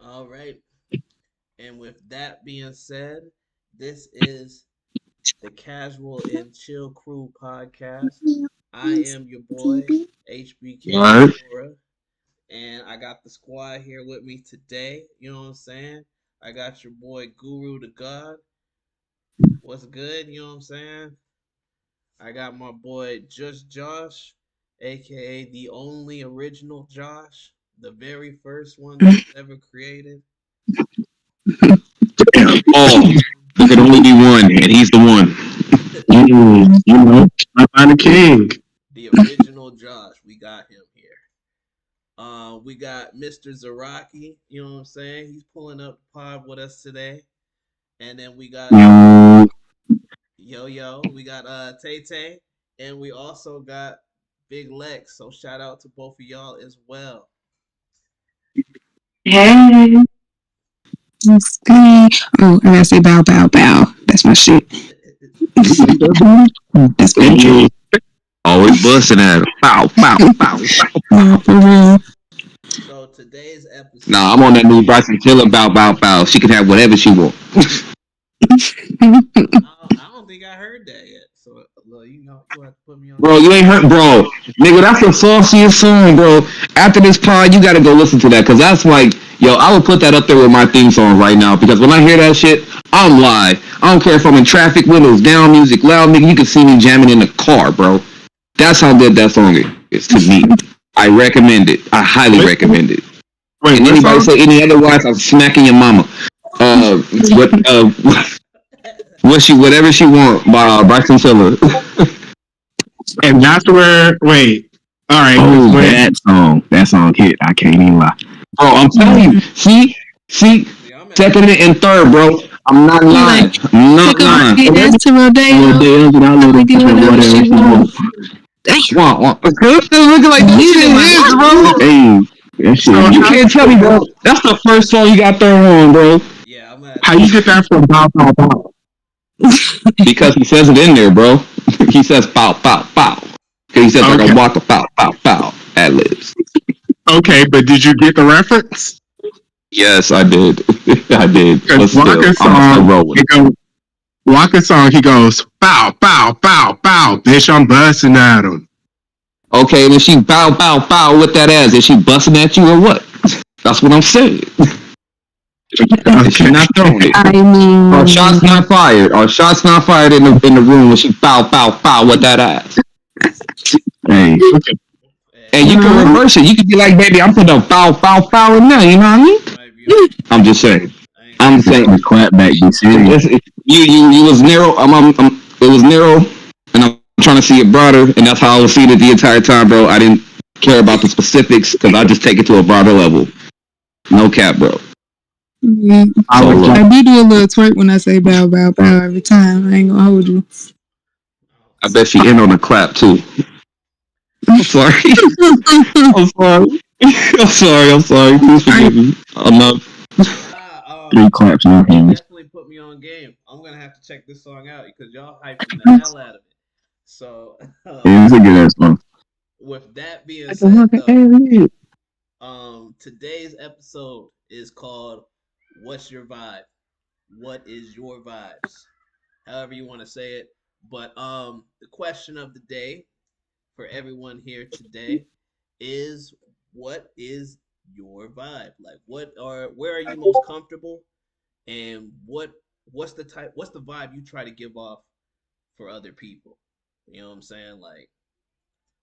All right. And with that being said, this is the Casual and Chill Crew podcast. I am your boy, HBK Alright. Ventura, and I got the squad here with me today. You know what I'm saying? I got your boy Guru the God. What's good? You know what I'm saying? I got my boy Just Josh, aka the only original Josh, the very first one that was ever created. Oh, there could only be one, and he's the one. I'm the king. The original Josh. We got him here. We got Mr. Zaraki, you know what I'm saying? He's pulling up the pod with us today. And then we got Yo, we got Tay Tay, and we also got Big Lex. So shout out to both of y'all as well. Hey, it's me. Oh, I gotta say bow, bow, bow. That's my shit. That's my hey, intro. always busting at him. Bow, bow, bow, bow. No, for real. So today's Nah, episode, I'm on that new Bryson Tiller bow, bow, bow. She can have whatever she want. I don't think I heard that yet. So look, you have to put me on Bro, game. you ain't hurt, bro. Nigga, that's the sauciest song, bro. After this pod, you gotta go listen to that, cause that's like, yo, I would put that up there with my theme song right now, because when I hear that shit, I'm live. I don't care if I'm in traffic, windows down, music loud, nigga. You can see me jamming in the car, bro. That's how good that song is to me. I recommend it. I highly Wait, recommend it. wait, And what anybody song? say any otherwise, I'm smacking your mama. What whatever she want by Bryson Tiller. And that's where. Wait. All right. Because Oh, when. that song hit. I can't even lie, bro. I'm telling you. See, See, I'm at second and third, bro. I'm not You like lying. I'm not took off lying. the ass to Rodeo. We do whatever she want. Damn. Looking like that You shit in is my his, bro. Hey, that So shit. You how can't tell me, bro. That's the first song you got thrown on, bro. yeah, I'm at how you get that from Bow Bow Bow? Because he says it in there, bro. He says pow, pow, pow. He says like Okay. a walk, pow, pow, pow. Ad libs. Okay, but did you get the reference? Yes, I did. I did. Because But still, Walker I'm still song, rolling. it goes. Walker song, he goes bow bow bow bow. Bitch, I'm busting at him. Okay, and then she bow, bow, bow with that ass. Is she busting at you or what? That's what I'm saying. Is she Okay. not throwing it? I Are mean, shots not fired? Are shots not fired in the room when she bow, bow, bow with that ass? Hey. Okay. And you can no. reverse it. You can be like, baby, I'm putting a bow, bow, bow in there. You know what I mean? you might be on. I'm just saying. I ain't gonna I'm lie. saying the clap back. Be serious. You was narrow. It was narrow, and I'm trying to see it broader, and that's how I was seeing it the entire time, bro. I didn't care about the specifics because I just take it to a broader level. No cap, bro. I So was look, I do a little twerk when I say bow, bow, bow every time. I ain't gonna hold you. I bet she in on the clap too. I'm sorry. I'm sorry. I'm sorry. I'm sorry. Please forgive me. I'm not. Nah, Three claps in your you hands. definitely put me on game. I'm gonna have to check this song out because y'all hyping the hell out of it. So, Yeah, it's a good ass song. with that being Like a said, hunk of though, ass. today's episode is called "What's Your Vibe?" What is your vibes? However you want to say it. But the question of the day for everyone here today is, what is your vibe? Like, where are you most comfortable, and what's the vibe you try to give off for other people? You know what I'm saying? Like,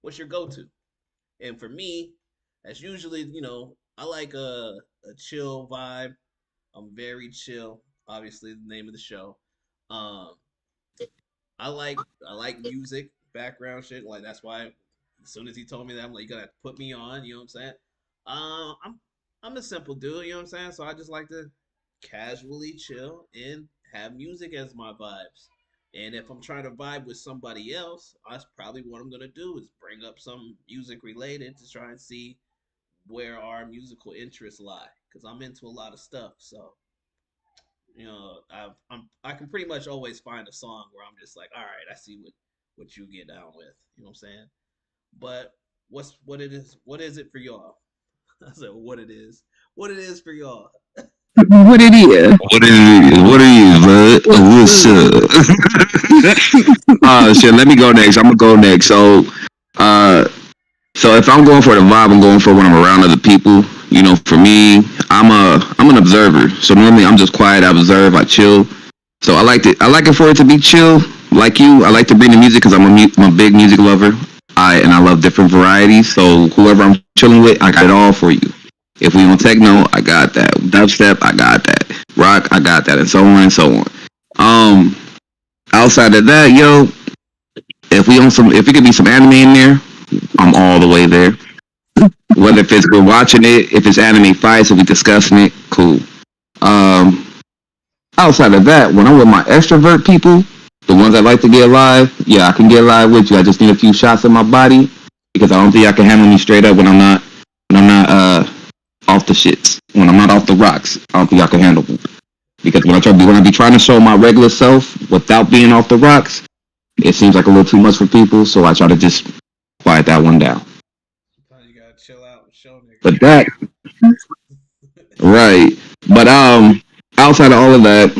what's your go-to? And for me, that's usually, I like a chill vibe. I'm very chill. Obviously, the name of the show. Um, I like music, background shit. Like, that's why as soon as he told me that, I'm like, you gotta put me on. You know what I'm saying? I'm a simple dude. You know what I'm saying? So I just like to casually chill and have music as my vibes. And if I'm trying to vibe with somebody else, that's probably what I'm gonna do is bring up some music related to try and see where our musical interests lie. Because I'm into a lot of stuff, so I can pretty much always find a song where I'm just like, all right, I see what you get down with. You know what I'm saying? But what is it for y'all? I said what it is. What it is for y'all. What it is? What it is, bud? What's up? Shit. Let me go next. I'm gonna go next. So if I'm going for the vibe, I'm going for when I'm around other people. You know, for me, I'm an observer. So normally I'm just quiet. I observe. I chill. So I like it for it to be chill. Like you, I like to bring the music because I'm a big music lover. I love different varieties. So whoever I'm chilling with, I got it all for you. If we on techno, I got that. Dubstep, I got that. Rock, I got that, and so on and so on. Outside of that, yo, if it could be some anime in there, I'm all the way there. Whether if we're watching it, if it's anime fights, if we discussing it, cool. Outside of that, when I'm with my extrovert people, the ones that like to get live, yeah, I can get live with you. I just need a few shots in my body because I don't think I can handle me straight up when I'm not off the shits. When I'm not off the rocks, I don't think I can handle me. Because when I be trying to show my regular self without being off the rocks, it seems like a little too much for people. So I try to just quiet that one down. Sometimes you gotta chill out and show niggas. But that, right? But outside of all of that,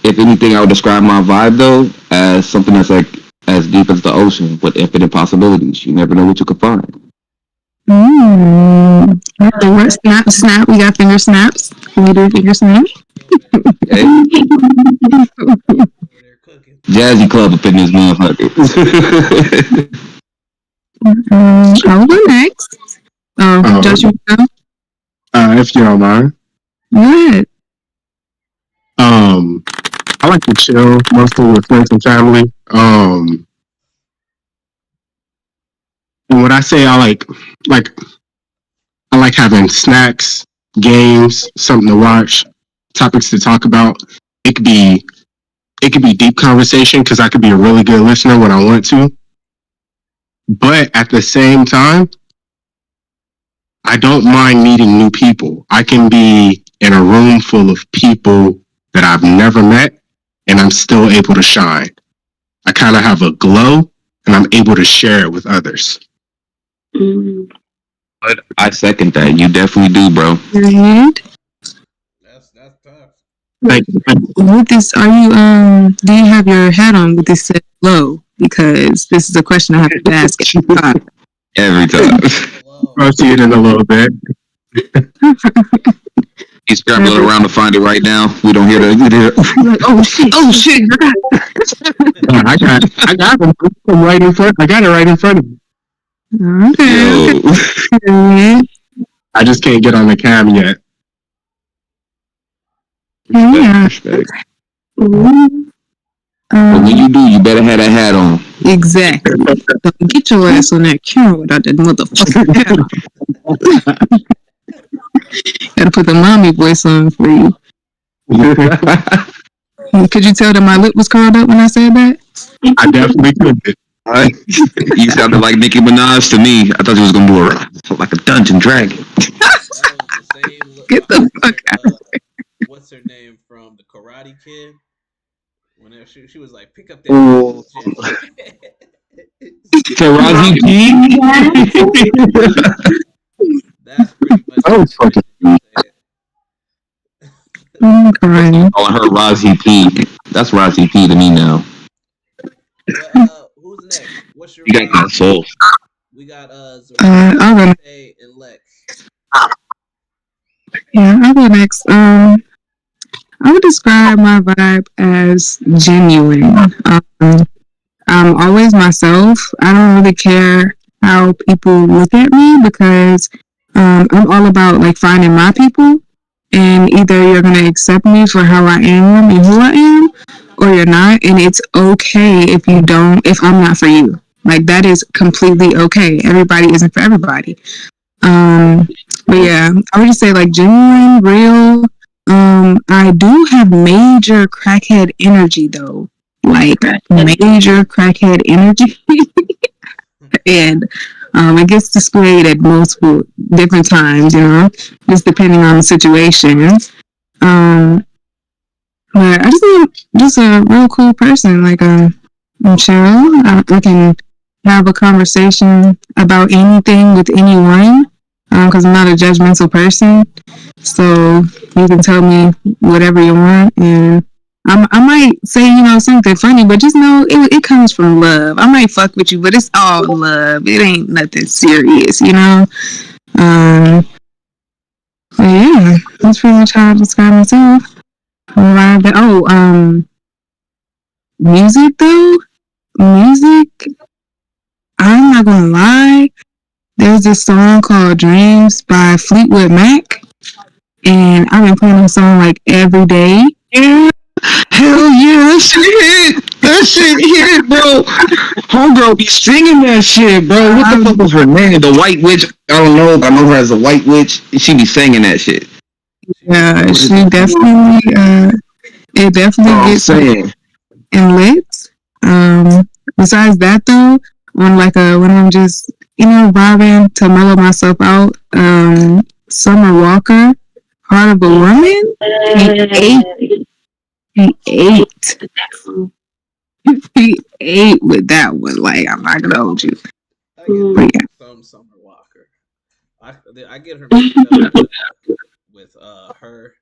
if anything, I would describe my vibe though as something that's like as deep as the ocean with infinite possibilities. You never know what you could find. The word snap. We got finger snaps. We do finger snaps. Okay. Jazzy club up in this motherfucker. I'll go next. Josh, you go? If you don't mind. Go ahead. I like to chill mostly with friends and family. And when I say I like having snacks, games, something to watch, topics to talk about. It could be deep conversation because I could be a really good listener when I want to. But at the same time, I don't mind meeting new people. I can be in a room full of people that I've never met and I'm still able to shine. I kind of have a glow and I'm able to share it with others. But I second that. You definitely do, bro. That's tough. Like, With this, do you have your hat on with this set low? Because this is a question I have to ask every time. Every time. I'll see it in a little bit. He's scrambling around to find it right now. We don't hear the. Like, oh shit! I got them right in front. I got it right in front of me. Okay. I just can't get on the cam yet. Yeah. But when you do, you better have that hat on. Exactly. Don't get your ass on that camera without that motherfucking hat on. Gotta put the mommy voice on for you. Could you tell that my lip was curled up when I said that? I definitely could. You sounded like Nicki Minaj to me. I thought you was gonna do like a Dungeon Dragon. Get the fuck out of here. What's her name from the Karate Kid? Whenever she was like, pick up that Taraji P. That's pretty much. Oh, fucking. I'm crying. Calling her Razi P. That's Razi P to me now. Who's next? What's your? You got that soul. We got I'll go next. and Lex. Yeah, I'll go next. I would describe my vibe as genuine. I'm always myself. I don't really care how people look at me because I'm all about like finding my people, and either you're gonna accept me for how I am and who I am, or you're not, and it's okay if I'm not for you. Like that is completely okay. Everybody isn't for everybody. But yeah, I would just say like genuine, real. I do have major crackhead energy though, like major crackhead energy, and it gets displayed at multiple different times, just depending on the situation. But I just think just a real cool person, like I'm chill. I can have a conversation about anything with anyone. because I'm not a judgmental person. So you can tell me whatever you want, and I might say, something funny, but just know it comes from love. I might fuck with you, but it's all love. It ain't nothing serious. Um, but yeah, that's pretty much how I describe myself. Music though, music. I'm not gonna lie. There's this song called "Dreams" by Fleetwood Mac, and I've been playing that song like every day. Yeah. Hell yeah, that shit hit. That shit hit, bro. Homegirl be singing that shit, bro. What the fuck was her name? The White Witch? I don't know, but I know her as the White Witch. She be singing that shit. Yeah, she definitely. It definitely gets saying. And lit. Besides that, though, when I'm just vibing to mellow myself out, Summer Walker, Heart of a Woman, he ate with that one. Like, I'm not gonna hold you. I get some Summer Walker. I get her mixed up with her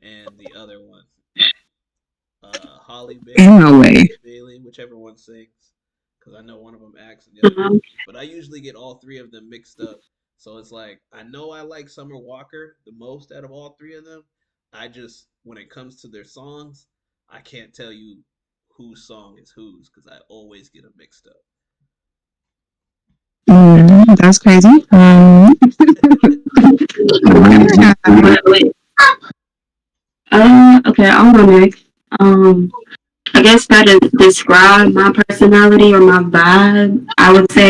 and the other one, Holly Bailey. No way. Bailey, whichever one sings, because I know one of them acts and the other one. But I usually get all three of them mixed up. So it's like I know I like Summer Walker the most out of all three of them. I just, when it comes to their songs, I can't tell you whose song is whose because I always get them mixed up. That's crazy. Okay, I'll go next. I guess that is describe my personality or my vibe. I would say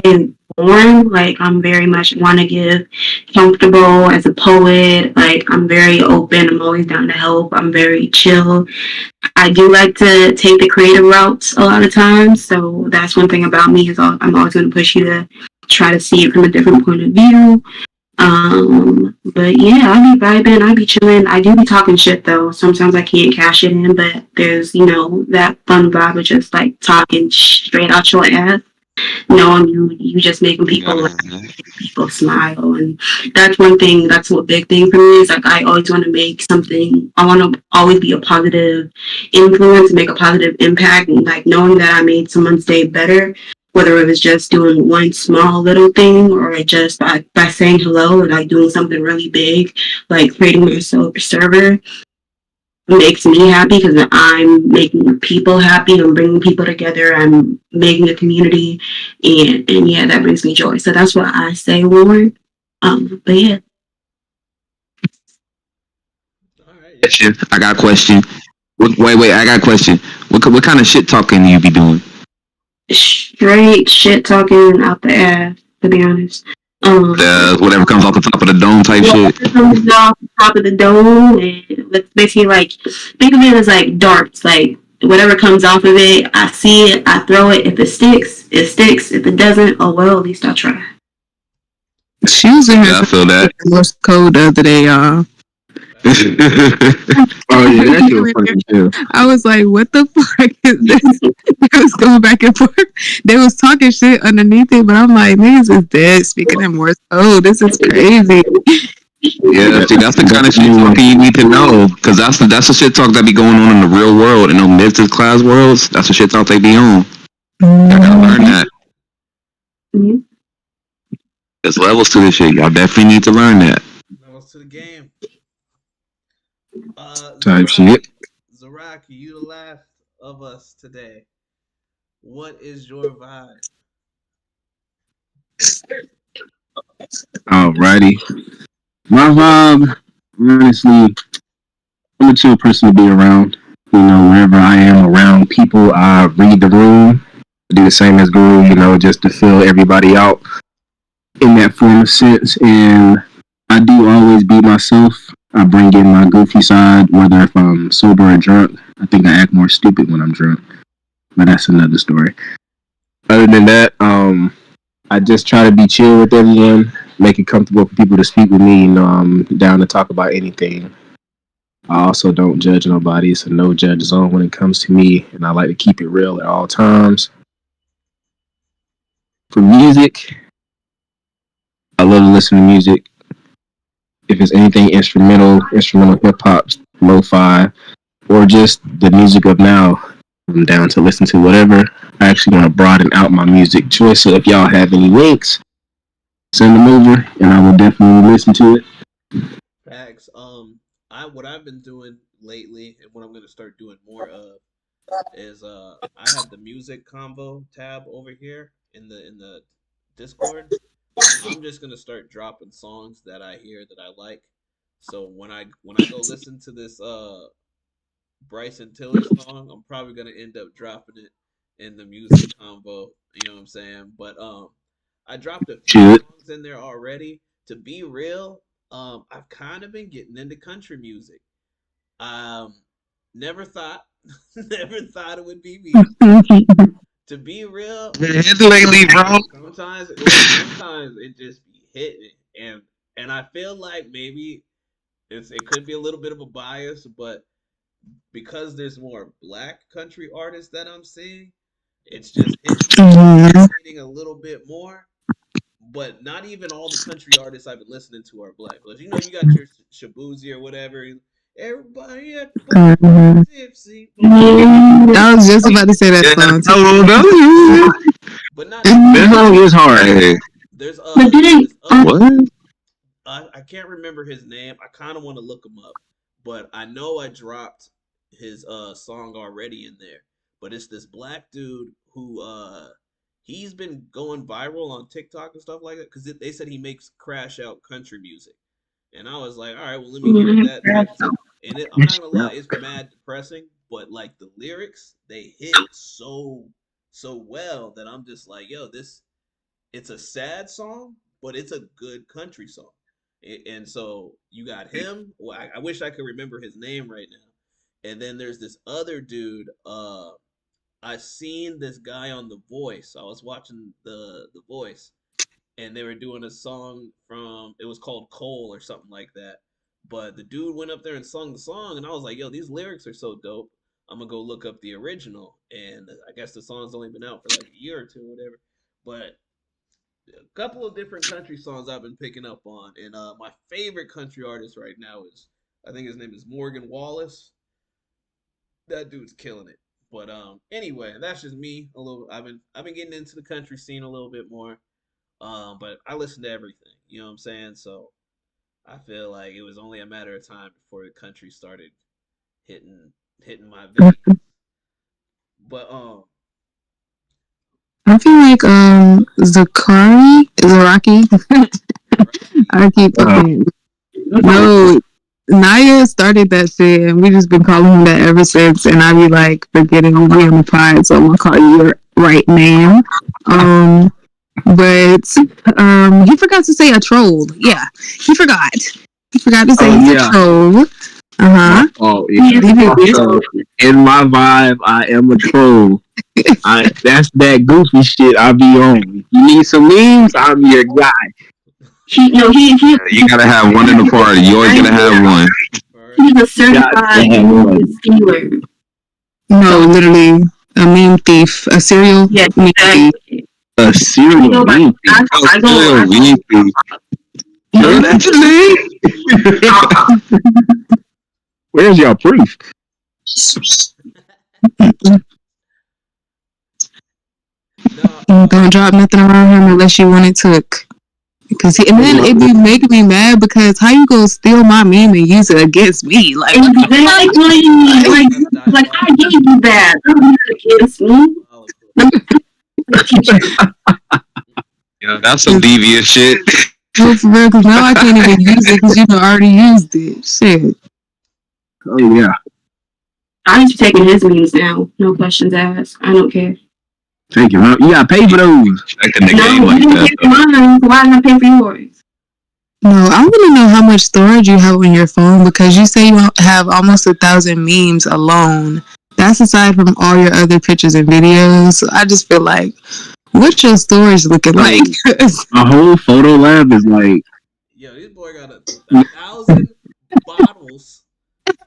born. Like I'm very much want to give, comfortable as a poet. Like I'm very open. I'm always down to help. I'm very chill. I do like to take the creative routes a lot of times. So that's one thing about me is I'm always going to push you to try to see it from a different point of view. But yeah, I be vibing, I be chilling. I do be talking shit though. Sometimes I can't cash it in, but there's, that fun vibe of just like talking straight out your ass. Knowing you just making people laugh, people smile, and that's one thing. That's a big thing for me. Is like I always want to make something. I want to always be a positive influence, make a positive impact, and like knowing that I made someone's day better. Whether it was just doing one small little thing or just by saying hello or like doing something really big, like creating my server makes me happy because I'm making people happy. I'm bringing people together. I'm making a community, and yeah, that brings me joy. So that's what I say, Warren. But yeah. All right. I got a question. Wait, I got a question. What kind of shit talking you be doing? Straight shit talking out the ass, to be honest. Whatever comes off the top of the dome type shit. Comes off the top of the dome, and it's basically like think of it as like darts. Like whatever comes off of it, I see it, I throw it. If it sticks, it sticks. If it doesn't, oh well, at least I'll try. She was in I feel that. Morse code the other day, y'all. Oh yeah, that shit was fucking too. I was like, what the fuck is this? I was going back and forth. They was talking shit underneath it, but I'm like, niggas is dead speaking in Morse code. This is crazy. Yeah, see, that's the kind of shit you need to know, because that's the shit talk that be going on in the real world, in those business class worlds. That's the shit talk they be on. I gotta learn that. Mm-hmm. There's levels to this shit. Y'all definitely need to learn that. Levels to the game. Type shit. Zaraki, you the last of us today. What is your vibe? Alrighty. My vibe, honestly, I'm a chill person to be around. Wherever I am around people, I read the room. I do the same as Guru, just to fill everybody out in that form of sense. And I do always be myself. I bring in my goofy side, whether if I'm sober or drunk. I think I act more stupid when I'm drunk, but that's another story. Other than that, I just try to be chill with everyone, make it comfortable for people to speak with me. I'm down to talk about anything. I also don't judge nobody. It's a no judge zone when it comes to me, and I like to keep it real at all times. For music, I love to listen to music. If it's anything instrumental hip hop, lo-fi, or just the music of now, I'm down to listen to whatever. I actually want to broaden out my music choice. So if y'all have any links, send them over, and I will definitely listen to it. Facts. What I've been doing lately, and what I'm gonna start doing more of, is I have the music combo tab over here in the Discord. I'm just gonna start dropping songs that I hear that I like. So when I go listen to this Bryson Tiller song, I'm probably gonna end up dropping it in the music combo. You know what I'm saying? But I dropped a few Shoot. songs in there already. To be real, I've kind of been getting into country music. Um, never thought, never thought it would be me. To be real, It's lately, bro. sometimes it just be hitting, and I feel like maybe it could be a little bit of a bias, but because there's more black country artists that I'm seeing, it's just Mhm. hitting a little bit more. But not even all the country artists I've been listening to are black. Because you got your Shabuzi or whatever. Everybody at the bar, Mhm. tipsy. I was just about to say that song too. But not That song is hard. Hey, there's But didn't this other what? I can't remember his name. I kind of want to look him up, but I know I dropped his song already in there. But it's this black dude who he's been going viral on TikTok and stuff like that because they said he makes crash out country music, and I was like, all right, well let me hear that type of stuff. And I'm not gonna lie, it's mad depressing, but like the lyrics they hit so well that I'm just like, yo, this it's a sad song, but it's a good country song. And so you got him. Well, I wish I could remember his name right now. And then there's this other dude. I seen this guy on The Voice. I was watching the Voice, and they were doing a song from. It was called Cole or something like that. But the dude went up there and sung the song, and I was like, "Yo, these lyrics are so dope." I'm gonna go look up the original, and I guess the song's only been out for like a year or two, or whatever. But a couple of different country songs I've been picking up on, and my favorite country artist right now is I think his name is Morgan Wallace. That dude's killing it. But anyway, that's just me a little. I've been getting into the country scene a little bit more. But I listen to everything. You know what I'm saying? So I feel like it was only a matter of time before the country started hitting hitting my veins. But I feel like Zaraki. I keep talking. No, Naya started that shit, and we just been calling him that ever since. And I be like forgetting we on the pod, so I'm gonna call you your right name. But he forgot to say a troll. Yeah, he forgot. He forgot to say he's a troll. Oh yeah. So, in my vibe, I am a troll. That's that goofy shit I be on. You need some memes? I'm your guy. he You gotta have one in the party. You always gotta have one. he's a certified stealer. No, literally a meme thief, a serial Yeah, meme thief. exactly. A serial meme. I go- That's your name. Where's your proof? no, Don't drop nothing around him unless you want it took. And then it be making me mad because how you gonna steal my meme and use it against me? Like, Exactly. Like I gave you that. Don't use it against me. Yeah, that's some devious shit. no, for real, because now I can't even use it because you already used it. Shit. Oh yeah. I'm just taking his memes now. No questions asked. I don't care. Thank you. You gotta pay for those. No, you didn't pay for mine. Why did I pay for yours? No, I want to know how much storage you have on your phone because you say you have almost 1,000 memes alone. That's aside from all your other pictures and videos. So I just feel like, what's your storage looking like? A whole photo lab is like. Yo, this boy got 1,000 bottles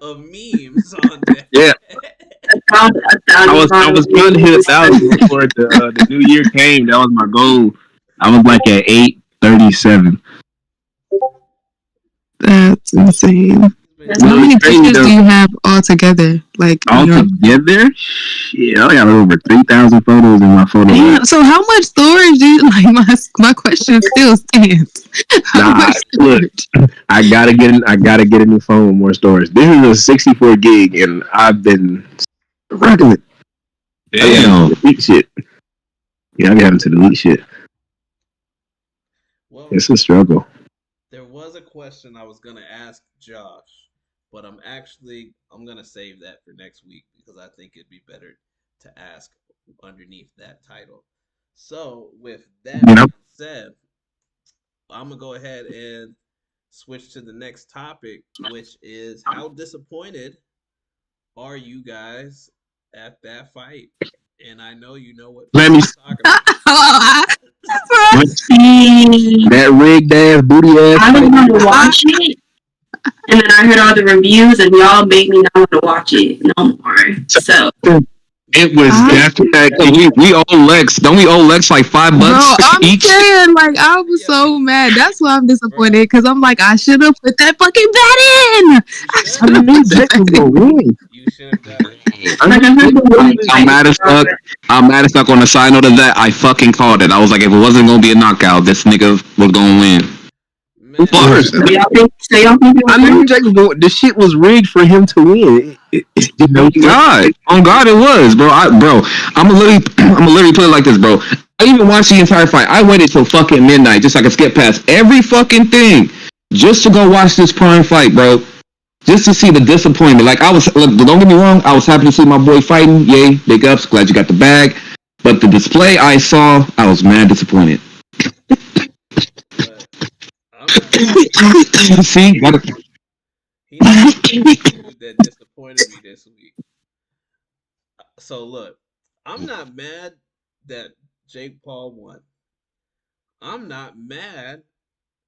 of memes on there. Yeah. I was trying to hit 1,000 before the new year came. That was my goal. I was like at 837. insane. That's How many crazy, pictures though. do you have altogether? Like, All your- together, shit, I got over 3,000 photos in my photo. Damn, so how much storage do you like? My question still stands. How Nah, much look. storage? I gotta get a new phone with more storage. This is a 64 gig, and I've been rocking it. Damn. Delete shit. Yeah, I be having to delete shit. Well, It's a struggle. there was a question I was gonna ask Josh, but I'm gonna save that for next week because I think it'd be better to ask underneath that title. So with that You know? being said, I'm gonna go ahead and switch to the next topic, which is how disappointed are you guys at that fight? And I know you know what Let me I'm talking about. that rigged ass booty ass. I didn't want to watch it, and then I heard all the reviews, and y'all made me not want to watch it no more. So It was definitely. We owe Lex. Don't we owe Lex like $5 Bro, I'm each? saying, like, I was so mad. That's why I'm disappointed, because I'm like, I should have put that fucking bet in. I should have put that bet in. You should have done it. like I heard the reviews, I'm mad as fuck. I'm mad as fuck. On the side note of that, I fucking called it. I was like, if it wasn't gonna be a knockout, this nigga was gonna win. Man, Bars. So y'all think it was I knew Jacob. The shit was rigged for him to win. On God, it was, bro. I'm gonna literally put it like this, bro. I even watched the entire fight. I waited till fucking midnight just so I could skip past every fucking thing just to go watch this Prime fight, bro. Just to see the disappointment. Like, look, don't get me wrong, I was happy to see my boy fighting. Yay, big ups, glad you got the bag. But the display I saw, I was mad disappointed. but See, gotta, he that disappointed me this week. So look, I'm not mad that Jake Paul won. I'm not mad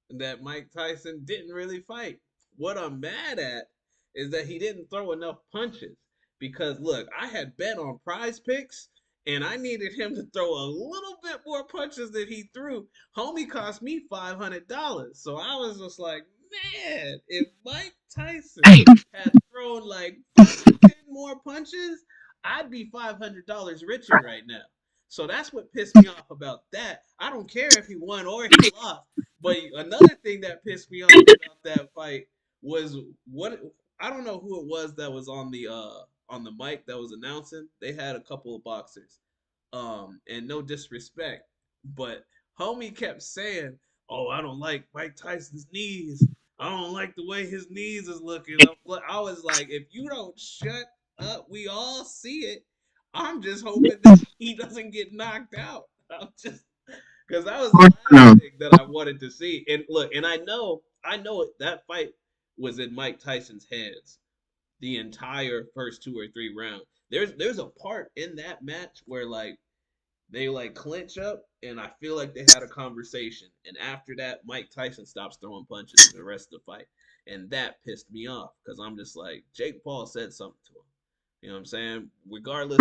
that Mike Tyson didn't really fight. What I'm mad at is that he didn't throw enough punches. Because look, I had bet on Prize Picks, and I needed him to throw a little bit more punches than he threw. Homie cost me $500, so I was just like, man, if Mike Tyson had thrown like 10 more punches, I'd be $500 richer right now. So that's what pissed me off about that. I don't care if he won or he lost. But another thing that pissed me off about that fight was what I don't know who it was that was on the mic that was announcing. They had a couple of boxers. And no disrespect, but homie kept saying, "Oh, I don't like Mike Tyson's knees. I don't like the way his knees is looking." I was like, if you don't shut up, we all see it. I'm just hoping that he doesn't get knocked out. I'm just because that was the last thing that I wanted to see. And look, and I know that fight was in Mike Tyson's hands the entire first 2 or 3 rounds. There's a part in that match where like they like clinch up, and I feel like they had a conversation. And after that, Mike Tyson stops throwing punches the rest of the fight, and that pissed me off because I'm just like, Jake Paul said something to him. You know what I'm saying? Regardless,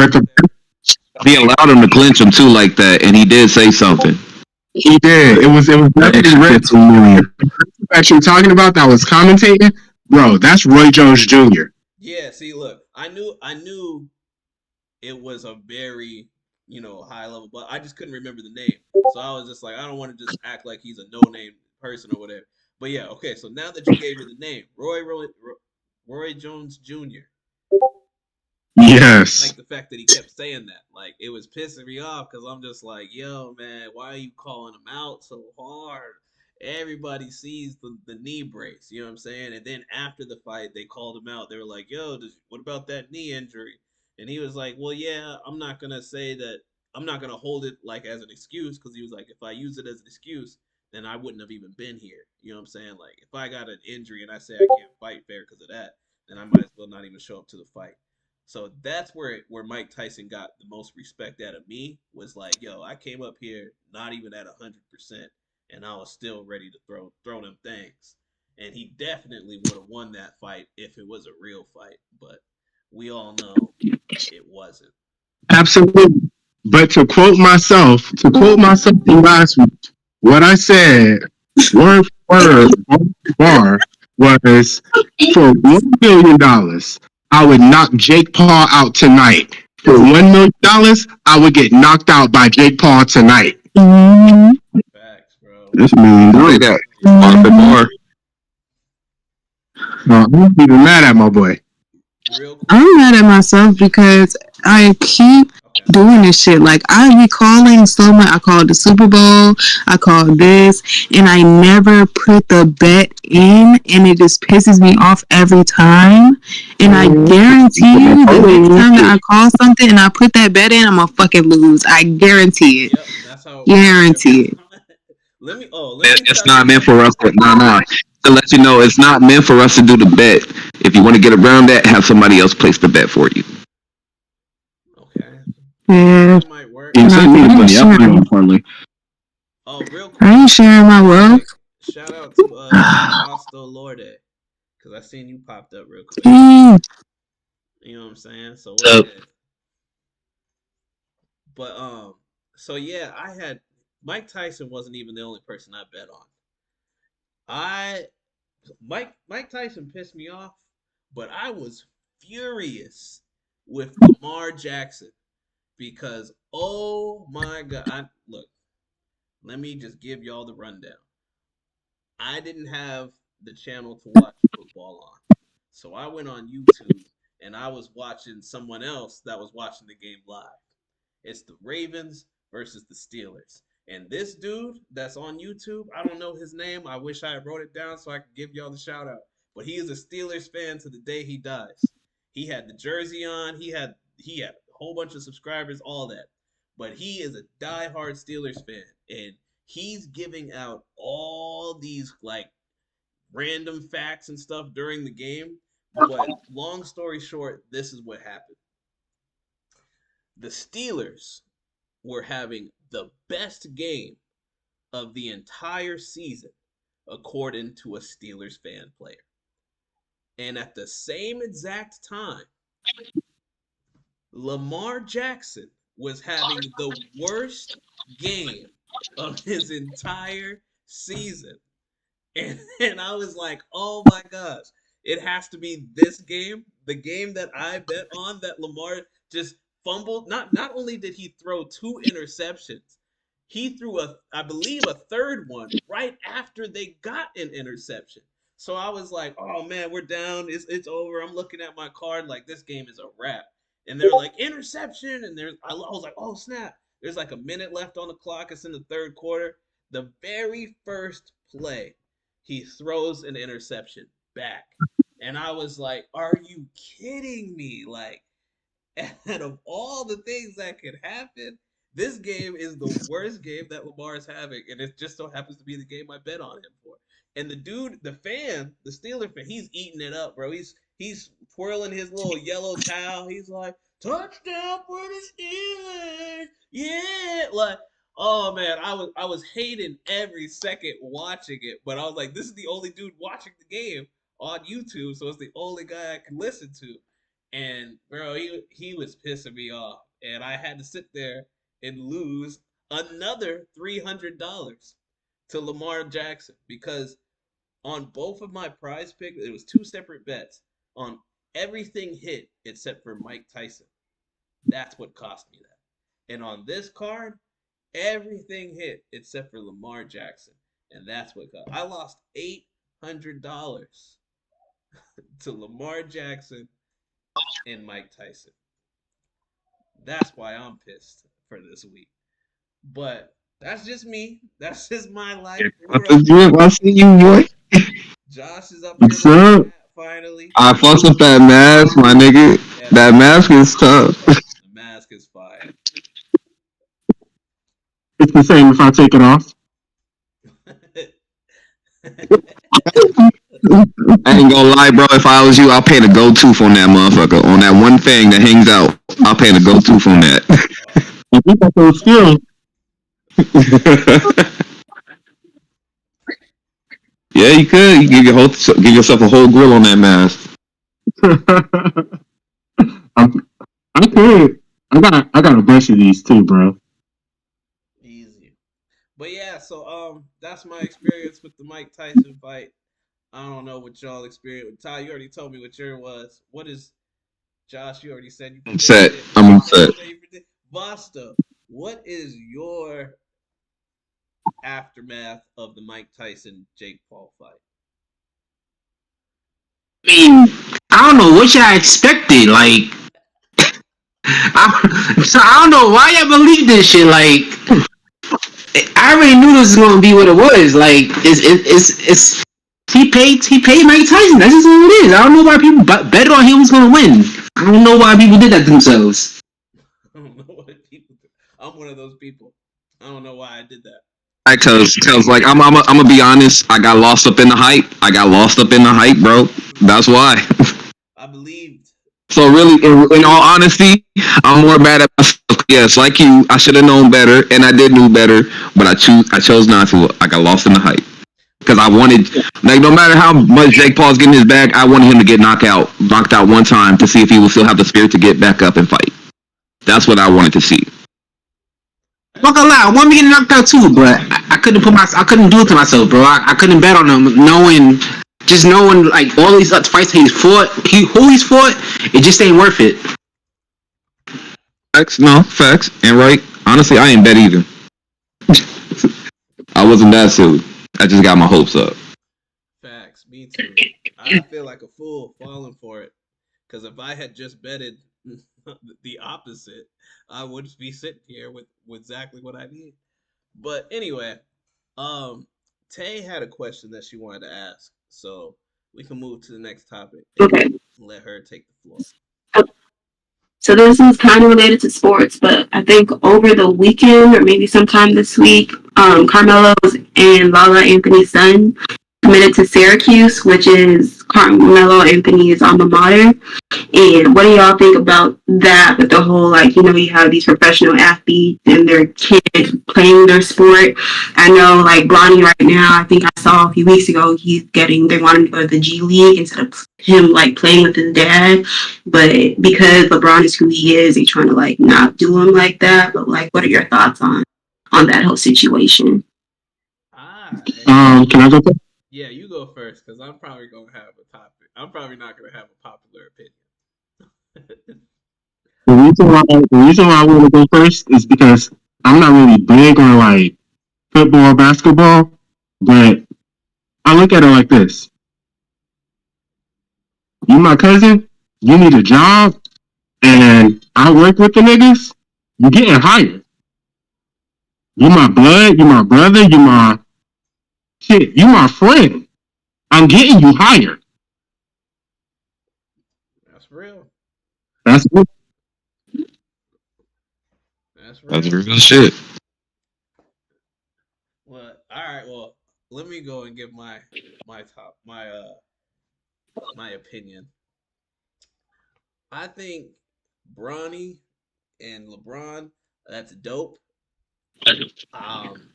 he allowed him to clinch him too like that, and he did say something. He did. It was definitely rigged. That you're talking about that was commentating, bro. That's Roy Jones Jr. Yeah. See, look, I knew it was a very high level, but I just couldn't remember the name. So I was just like, I don't want to just act like he's a no-name person or whatever. But yeah, okay. So now that you gave me the name, Roy Jones Jr. Yes. Like the fact that he kept saying that, like it was pissing me off because I'm just like, yo, man, why are you calling him out so hard? Everybody sees the knee brace, you know what I'm saying? And then after the fight, they called him out. They were like, yo, what about that knee injury? And he was like, well, yeah, I'm not going to say that. I'm not going to hold it like as an excuse because he was like, if I use it as an excuse, then I wouldn't have even been here. You know what I'm saying? Like if I got an injury and I say I can't fight fair because of that, then I might as well not even show up to the fight. So that's where Mike Tyson got the most respect out of me was like, yo, I came up here not even at 100%, and I was still ready to throw them things. And he definitely would have won that fight if it was a real fight, but we all know it wasn't. Absolutely. But to quote myself from last week, what I said, word for word, bar, was for $1 million, I would knock Jake Paul out tonight. For $1 million, I would get knocked out by Jake Paul tonight. Facts, bro. That's $1 million. That Marvin Moore. I'm not even mad at my boy. Real quick. I'm mad at myself because I keep doing this shit. Like, I be calling so much. I called the Super Bowl, I called this, and I never put the bet in, and it just pisses me off every time. And I guarantee you, the next time that I call something and I put that bet in, I'm gonna fucking lose. I guarantee it. Yep, that's how. Guarantee it. Let me. It's not meant for us to. No. To let you know, it's not meant for us to do the bet. If you want to get around that, have somebody else place the bet for you. Okay. Yeah. That might work. You send me the money. I'm going to parlay. Oh, real quick. I ain't sharing my wealth. Shout out to Costa Lorde, because I seen you popped up real quick. You know what I'm saying? So Yep. But so yeah, I had Mike Tyson wasn't even the only person I bet on. Mike Tyson pissed me off, but I was furious with Lamar Jackson because oh my God, look, let me just give y'all the rundown. I didn't have the channel to watch football on, so I went on YouTube and I was watching someone else that was watching the game live. It's the Ravens versus the Steelers. And this dude that's on YouTube, I don't know his name. I wish I wrote it down so I could give y'all the shout out. But he is a Steelers fan to the day he dies. He had the jersey on. He had a whole bunch of subscribers, all that. But he is a diehard Steelers fan. And he's giving out all these like random facts and stuff during the game. But long story short, this is what happened. The Steelers were having the best game of the entire season, according to a Steelers fan player. And at the same exact time, Lamar Jackson was having the worst game of his entire season. And I was like, oh my gosh, it has to be this game, the game that I bet on that Lamar just fumbled. Not only did he throw 2 interceptions, he threw I believe a third one right after they got an interception. So I was like, oh man, we're down. It's over. I'm looking at my card like this game is a wrap. And they're like, interception. And I was like, oh snap. There's like a minute left on the clock. It's in the third quarter. The very first play, he throws an interception back. And I was like, are you kidding me? Like, out of all the things that could happen, this game is the worst game that Lamar is having, and it just so happens to be the game I bet on him for. And the dude, the fan, the Steeler fan, he's eating it up, bro. He's twirling his little yellow towel. He's like, touchdown for the Steelers, yeah! Like, oh man, I was hating every second watching it, but I was like, this is the only dude watching the game on YouTube, so it's the only guy I can listen to. And bro, he was pissing me off, and I had to sit there and lose another $300 to Lamar Jackson because on both of my prize picks, it was 2 separate bets. On everything hit except for Mike Tyson. That's what cost me that. And on this card, everything hit except for Lamar Jackson, and that's what cost. I lost $800 to Lamar Jackson and Mike Tyson. That's why I'm pissed for this week. But that's just me. That's just my life. I see you, boy. Josh is up What's here up? finally. I fucks with that mask, my nigga. Yeah, That mask is tough. the mask is fire. It's the same if I take it off. I ain't gonna lie, bro. If I was you, I'll pay the go-tooth on that motherfucker. On that one thing that hangs out, I'll pay the go-tooth on that. I think that's a skill. Yeah, you could. You give yourself a whole grill on that mask. I could. I got a bunch of these too, bro. Easy. But yeah, so that's my experience with the Mike Tyson fight. I don't know what y'all experienced. Ty, you already told me what your was. What is Josh? You already said you I'm set. predicted it. I'm Tay upset. said you predicted. Basta, what is your aftermath of the Mike Tyson Jake Paul fight? I mean, I don't know what y'all expected. Like, I don't know why y'all believe this shit. Like, I already knew this was gonna be what it was. Like, it's he paid Mike Tyson. That's just what it is. I don't know why people bet on him was gonna win. I don't know why people did that to themselves. I don't know what people do. I'm one of those people. I don't know why I did that. Cause like I'm gonna be honest. I got lost up in the hype. I got lost up in the hype, bro. That's why. I believed. So really, in all honesty, I'm more mad at myself. Yes, like you, I should have known better, and I did know better, but I chose not to. I got lost in the hype because I wanted, like, no matter how much Jake Paul's getting his bag, I wanted him to get knocked out one time to see if he would still have the spirit to get back up and fight. That's what I wanted to see. Not gonna lie, I wanted to get knocked out too, but I couldn't do it to myself, bro. I couldn't bet on him, knowing like all these other fights who he's fought, it just ain't worth it. Facts, no facts, and right. Honestly, I ain't bet either. I wasn't that silly. I just got my hopes up. Facts. Me too. I feel like a fool falling for it. Because if I had just betted the opposite, I would be sitting here with exactly what I need. But anyway, Tay had a question that she wanted to ask, so we can move to the next topic and Okay. let her take the floor. So this is kind of related to sports, but I think over the weekend or maybe sometime this week, Carmelo's and Lala Anthony's son committed to Syracuse, which is Carmelo Anthony's alma mater. And what do y'all think about that with the whole, like, you have these professional athletes and their kids playing their sport? I know, like, Bronny right now, I think I saw a few weeks ago, they want him to go to the G League instead of him, like, playing with his dad. But because LeBron is who he is, they trying to, like, not do him like that. But, like, what are your thoughts on that whole situation? Ah, Can I go first? yeah, you go first because I'm probably gonna have a topic. I'm probably not gonna have a popular opinion. The reason why I want to go first is because I'm not really big on like football, basketball, but I look at it like this: you my cousin, you need a job, and I work with the niggas. You getting hired. You my blood, you my brother, you my shit, you my friend. I'm getting you hired. That's real. That's what. That's That's real. real shit. Well, all right. Well, let me go and give my opinion. I think Bronny and LeBron, that's dope. Um,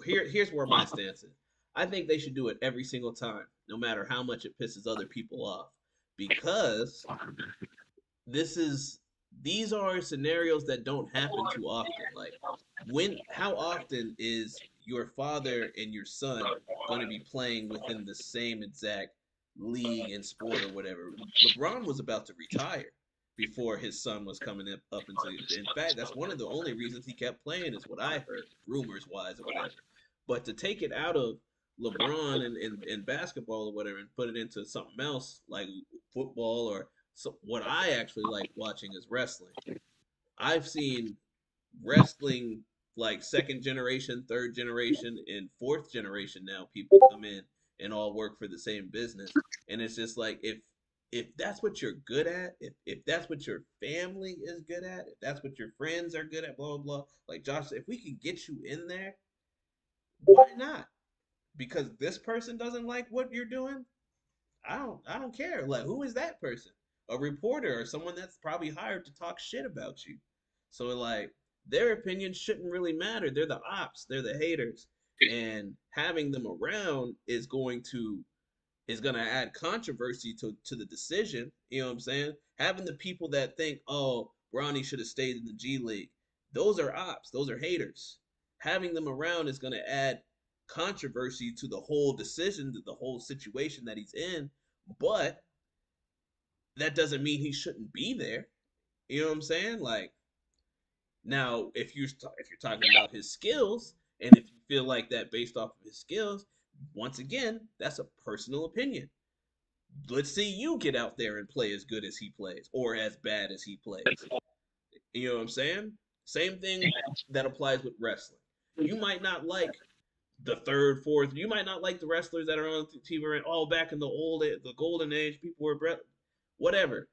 here's where my stance is. I think they should do it every single time, no matter how much it pisses other people off, because this is these are scenarios that don't happen too often. Like how often is your father and your son going to be playing within the same exact league and sport or whatever? LeBron was about to retire before his son was coming up into. In fact, that's one of the only reasons he kept playing, is what I heard, rumors wise or whatever. But to take it out of LeBron and basketball or whatever and put it into something else like football, or so what I actually like watching is wrestling. I've seen wrestling like second generation, third generation, and fourth generation now people come in and all work for the same business. And it's just like if that's what you're good at, if that's what your family is good at, if that's what your friends are good at, blah blah blah. Like Josh said, if we can get you in there, why not? Because this person doesn't like what you're doing, I don't care. Like, who is that person? A reporter or someone that's probably hired to talk shit about you. So like their opinion shouldn't really matter. They're the ops, they're the haters. And having them around is gonna add controversy to the decision. You know what I'm saying? Having the people that think, oh, Bronny should have stayed in the G League, those are ops, those are haters. Having them around is gonna add controversy to the whole decision, to the whole situation that he's in, but that doesn't mean he shouldn't be there. You know what I'm saying? Like, now, if you're talking about his skills, and if you feel like that based off of his skills, once again, that's a personal opinion. Let's see you get out there and play as good as he plays, or as bad as he plays. You know what I'm saying? Same thing that applies with wrestling. You might not like the third, fourth. You might not like the wrestlers that are on TV. Oh, back in the golden age, people were whatever.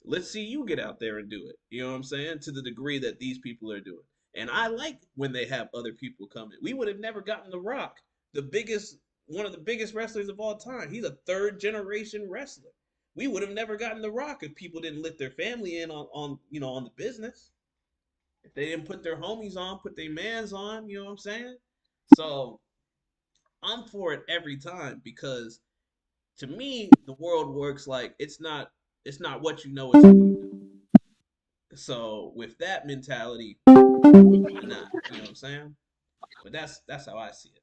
Let's see you get out there and do it. You know what I'm saying? To the degree that these people are doing. And I like when they have other people come in. We would have never gotten The Rock, one of the biggest wrestlers of all time. He's a third generation wrestler. We would have never gotten The Rock if people didn't let their family in on the business. If they didn't put their homies on, put their mans on, you know what I'm saying? So I'm for it every time, because to me the world works like it's not what you know, it's who you know. So with that mentality, why not? You know what I'm saying? But that's how I see it.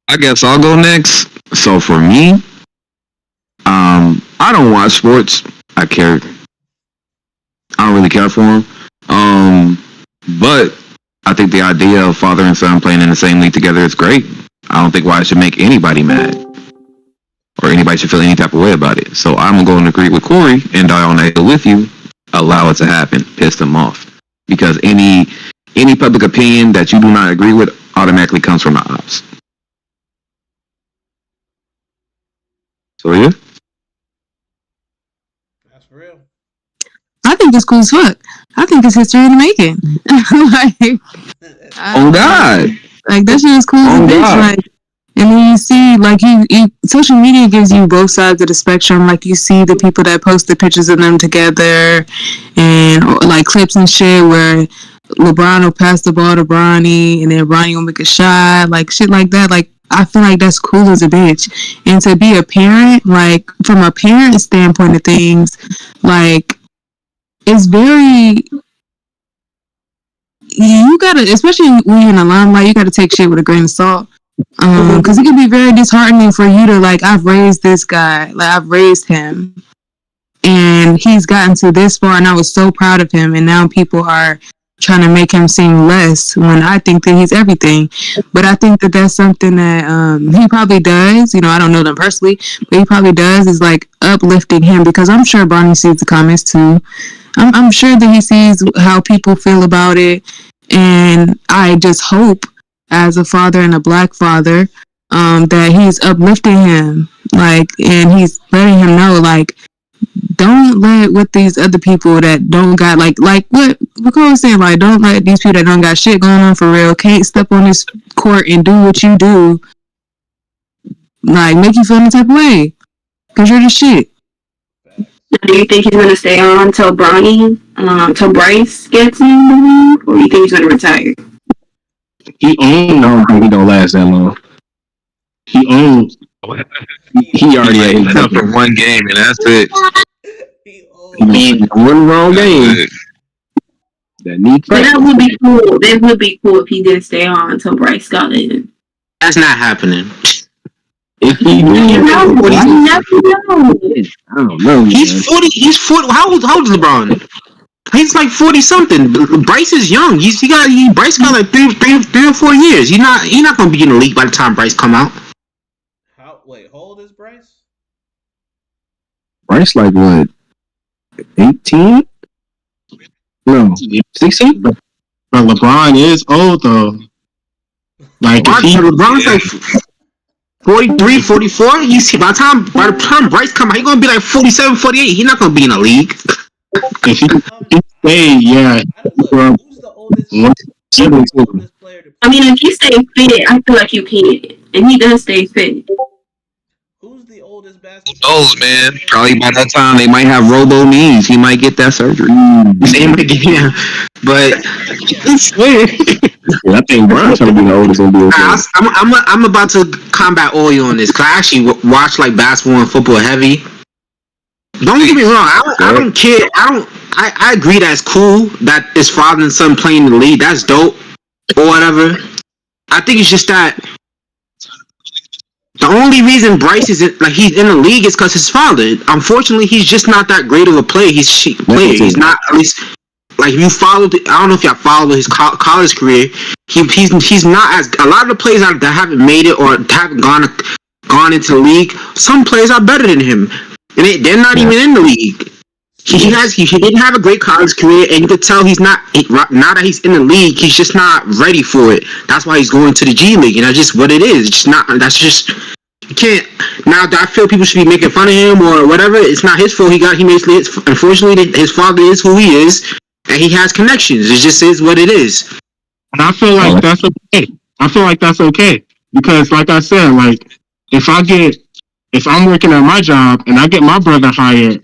I guess I'll go next. So for me, I don't watch sports. I don't really care for them. But I think the idea of father and son playing in the same league together is great. I don't think why it should make anybody mad or anybody should feel any type of way about it. So I'm going to agree with Corey and die on that hill with you. Allow it to happen. Piss them off. Because any public opinion that you do not agree with automatically comes from the ops. So yeah. That's real. I think it's cool as fuck. I think it's history in the making. Oh God. Like, that shit is cool as a bitch. Like, and then you see, like, you social media gives you both sides of the spectrum. Like, you see the people that post the pictures of them together, and like clips and shit where LeBron will pass the ball to Bronny, and then Bronny will make a shot, like shit like that. Like, I feel like that's cool as a bitch. And to be a parent, like, from a parent standpoint of things, like, it's very, you gotta, especially when you're in the limelight, you gotta take shit with a grain of salt. Because it can be very disheartening for you to, like, I've raised this guy, like, I've raised him, and he's gotten to this far, and I was so proud of him, and now people are trying to make him seem less when I think that he's everything. But I think that that's something that he probably does. You know, I don't know them personally, but he probably does, is like uplifting him, because I'm sure Barney sees the comments too. I'm sure that he sees how people feel about it, and I just hope, as a father and a black father, that he's uplifting him, like, and he's letting him know, like, don't let what these other people that don't got, like what Nicole was saying, like, don't let these people that don't got shit going on for real, can't step on this court and do what you do, like, make you feel any type of way, because you're the shit. Do you think he's going to stay on till till Bryce gets in the league, or do you think he's going to retire? He don't last that long. He already had except for one game, and that's it. He made one wrong game. That would be cool. That would be cool if he did stay on until Bryce got in. That's not happening. If he did, I don't know. He's 40. He's 40. How old is LeBron? He's like 40 something. Bryce is young. Bryce got like three or 4 years. He's not gonna be in the league by the time Bryce come out. How old is Bryce? Bryce like what? 18? No, 16. But LeBron is old though. Like LeBron's like 43, 44. You see, by the time Bryce come out, he's gonna be like 47, 48. He's not gonna be in the league. If he stay, yeah. Who's the oldest player to play? I mean, if you stay fit, I feel like you can, and he does stay fit. Who's the oldest basketball? Who knows, man? Probably by that time they might have robo knees. He might get that surgery. Yeah, but I think Bron's gonna be the oldest NBA. I'm about to combat all you on this, because I actually watch like basketball and football heavy. Don't get me wrong. I don't care. I agree that's cool that his father and son playing in the league. That's dope or whatever. I think it's just that the only reason Bryce is like he's in the league is because his father. Unfortunately, he's just not that great of a player. He's not, at least like if you followed. I don't know if y'all followed his college career. He's not as a lot of the players that haven't made it or haven't gone into the league. Some players are better than him, and they're not even in the league. He didn't have a great college career, and you could tell he's not. Now that he's in the league, he's just not ready for it. That's why he's going to the G League, and that's just what it is. It's just not. That's just you can't. Now I feel people should be making fun of him or whatever. It's not his fault. Unfortunately, his father is who he is, and he has connections. It just is what it is. And I feel like that's okay. I feel like that's okay because, like I said, like if I'm working at my job and I get my brother hired.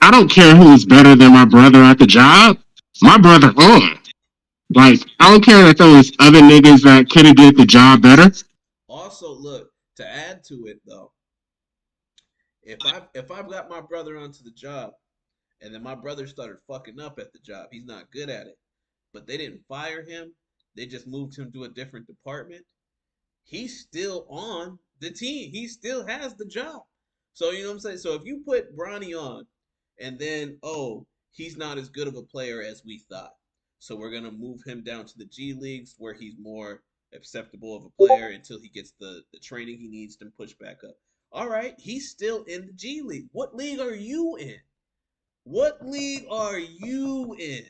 I don't care who's better than my brother at the job. My brother on. Like, I don't care that there was other niggas that could have did the job better. Also, look, to add to it though, if I've got my brother onto the job and then my brother started fucking up at the job, he's not good at it, but they didn't fire him, they just moved him to a different department, he's still on the team. He still has the job. So, you know what I'm saying? So if you put Bronny on, and then, he's not as good of a player as we thought. So we're going to move him down to the G Leagues where he's more acceptable of a player until he gets the training he needs to push back up. All right, he's still in the G League. What league are you in? What league are you in?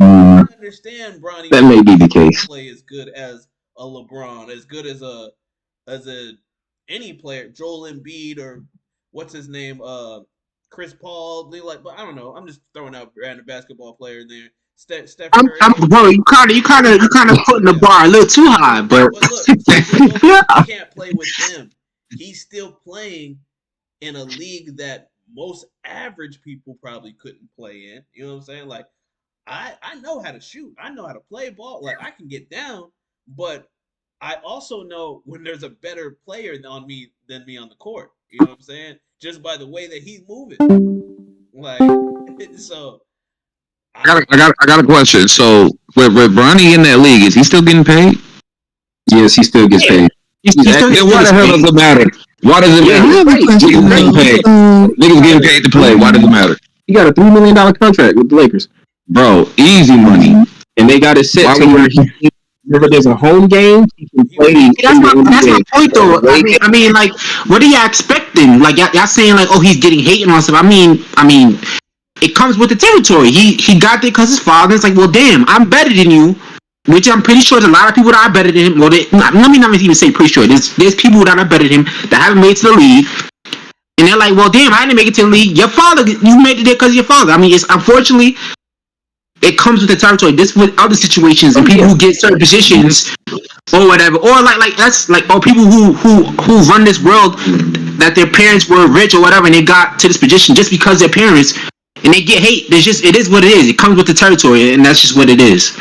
I understand Bronny That may be the case. Play as good as a LeBron, as good as any player, Joel Embiid or what's his name, Chris Paul, but I don't know. I'm just throwing out random basketball player in there. Steph Curry. Bro, you kind of putting the bar a little too high, but look, he can't play with them. He's still playing in a league that most average people probably couldn't play in. You know what I'm saying? Like, I know how to shoot. I know how to play ball. Like, I can get down, but I also know when there's a better player than me on the court. You know what I'm saying? Just by the way that he's moving. Like, so. I got a question. So, with Bronny in that league, is he still getting paid? Yes, he still gets paid. Then why the hell does it matter? Why does it matter? I have a question. Niggas getting paid to play. Why does it matter? He got a $3 million contract with the Lakers. Bro, easy money. And they got it set to where whenever there's a home game, he can play. That's my point, though. I mean, like, what are y'all expecting? Like, y'all saying like, oh, he's getting hate and all stuff. I mean, it comes with the territory. He got there because his father. It's like, well, damn, I'm better than you. Which I'm pretty sure there's a lot of people that are better than him. Well, let me not even say pretty sure. There's people that are better than him that haven't made it to the league. And they're like, well, damn, I didn't make it to the league. Your father, you made it there because of your father. I mean, it's unfortunately, it comes with the territory. This with other situations and people who get certain positions or whatever, or like that's like people who run this world that their parents were rich or whatever, and they got to this position just because their parents, and they get hate. It is what it is. It comes with the territory, and that's just what it is.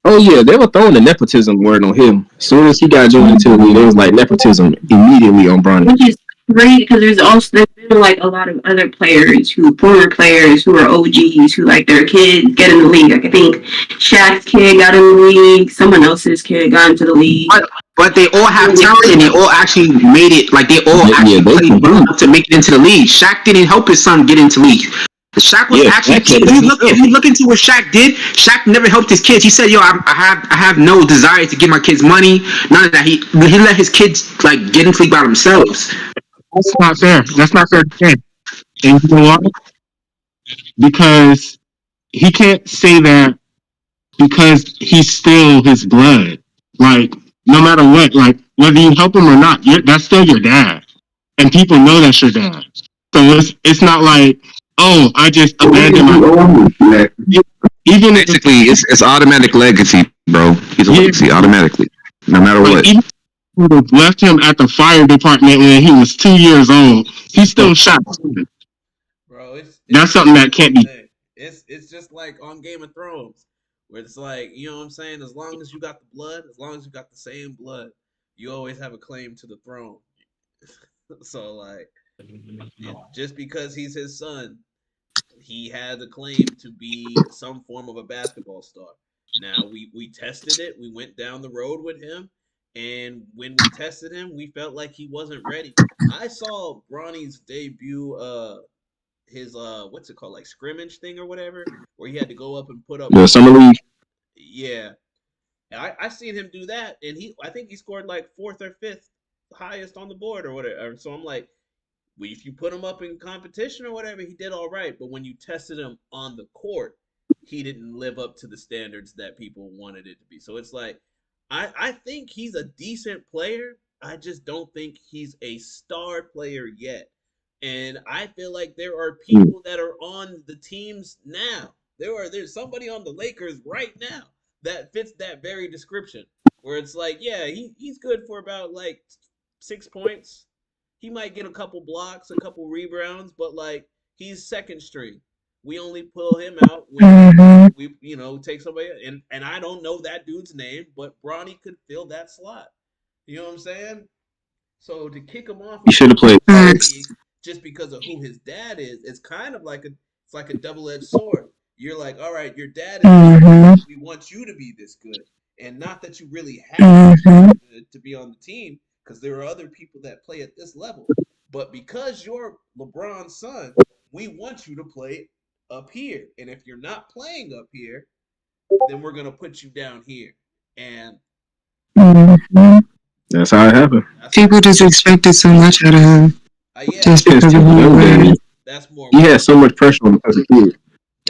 Oh yeah, they were throwing the nepotism word on him. As soon as he got joined into the league, it was like nepotism immediately on Bronny. Which is great because there's been like a lot of other former players who are OGs who like their kids get in the league. Like I think Shaq's kid got in the league, someone else's kid got into the league. But they all have talent and they all actually made it. Like they all actually played well enough to make it into the league. Shaq didn't help his son get into the league. Shaq was if you look into what Shaq did, Shaq never helped his kids. He said, "Yo, I have no desire to give my kids money. None of that. He let his kids like get into the league by themselves." That's not fair. That's not fair to say. And you know what? Because he can't say that because he's still his blood. Like, no matter what, like, whether you help him or not, that's still your dad. And people know that's your dad. So it's not like, oh, I just abandoned my... Even basically, it's automatic legacy, bro. He's a legacy, automatically. No matter what. Even would have left him at the fire department when he was 2 years old. He still shot. Bro, that's something that can't be. It's just like on Game of Thrones, where it's like, you know what I'm saying? As long as you got the blood, as long as you got the same blood, you always have a claim to the throne. So like, just because he's his son, he had the claim to be some form of a basketball star. Now we tested it. We went down the road with him, and when we tested him, we felt like he wasn't ready. I saw Bronny's debut, his what's it called, like scrimmage thing or whatever, where he had to go up and put up. The summer league. Yeah, I seen him do that, and I think he scored like fourth or fifth highest on the board or whatever. So I'm like, if you put him up in competition or whatever, he did all right. But when you tested him on the court, he didn't live up to the standards that people wanted it to be. So it's like, I think he's a decent player. I just don't think he's a star player yet. And I feel like there are people that are on the teams now. There's somebody on the Lakers right now that fits that very description. Where it's like, yeah, he's good for about like 6 points. He might get a couple blocks, a couple rebounds, but like he's second string. We only pull him out when we, take somebody. And I don't know that dude's name, but Bronny could fill that slot. You know what I'm saying? So to kick him off, He should have played. just because of who his dad is, it's kind of like a double-edged sword. You're like, all right, your dad is good. We want you to be this good, and not that you really have to be on the team, because there are other people that play at this level. But because you're LeBron's son, we want you to play up here. And if you're not playing up here, then we're gonna put you down here. And That's how it happened. People just expected so much out of him. Yeah, Just because of who he was. that's more. He had so much pressure on him as a kid.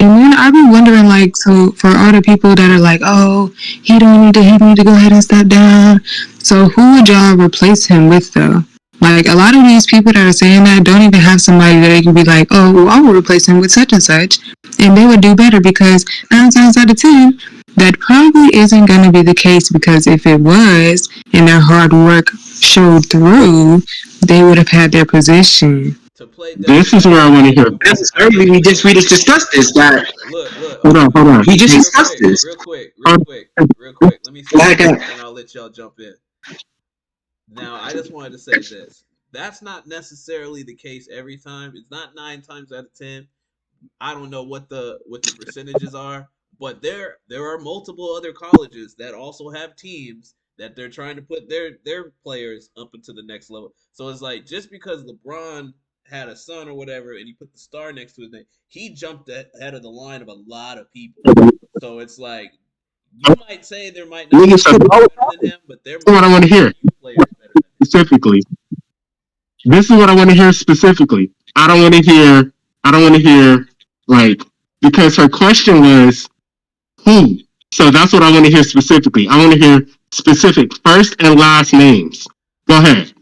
And then I've been wondering, like, so for all the people that are like, oh, he need to go ahead and step down. So who would y'all replace him with, though? Like, a lot of these people that are saying that don't even have somebody that they can be like, oh, well, I will replace him with such and such, and they would do better, because 9 times out of 10, that probably isn't going to be the case, because if it was, and their hard work showed through, they would have had their position. To play This is where I want to hear. Necessarily, we just discussed this. That Look. Hold on. we just discussed this. Real quick. Let me say this, and I'll let y'all jump in. Now, I just wanted to say this. That's not necessarily the case every time. It's not 9 times out of 10. I don't know what the percentages are, but there are multiple other colleges that also have teams that they're trying to put their players up into the next level. So it's like, just because LeBron had a son or whatever, and he put the star next to his name, he jumped ahead of the line of a lot of people. So it's like, you might say there might not be better than him, but there might what I want to hear players better than him. specifically. This is what I want to hear specifically. I don't want to hear like, because her question was who. So that's what I want to hear specifically. I want to hear specific first and last names. Go ahead.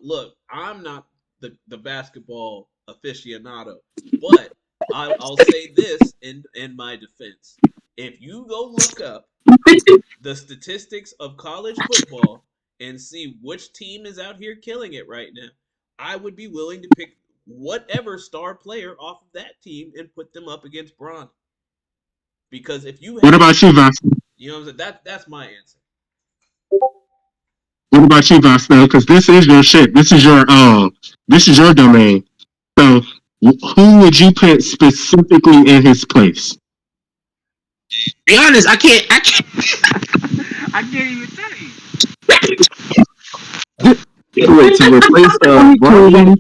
Look, I'm not the basketball aficionado, but I'll say this in my defense. If you go look up the statistics of college football and see which team is out here killing it right now, I would be willing to pick whatever star player off of that team and put them up against Bron. Because if you What about you, Vas? you know what I'm saying, that's my answer. What about you, Vas? Because this is your shit. This is your domain. So who would you put specifically in his place? Be honest, I can't I can't even tell you. Wait, to replace Bronny?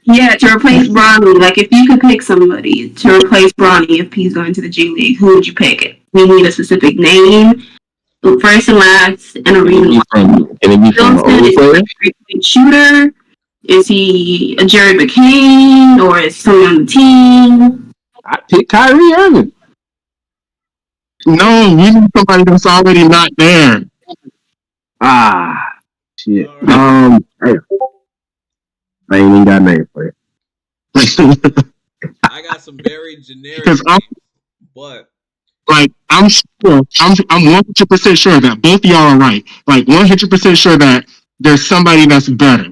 Yeah, to replace Bronny. Like, if you could pick somebody to replace Bronny if he's going to the G League, who would you pick? We need a specific name, first and last, and a reason. Can it be from an older Is player? he a great shooter? Is he a Jerry McCain? Or is someone on the team? I pick Kyrie Irving. No, we need somebody that's already not there. Ah, shit. All Hey, I ain't even got a name for it. I got some very generic Because names, but Like, I'm sure, I'm 100% sure that both of y'all are right. Like, 100% sure that there's somebody that's better.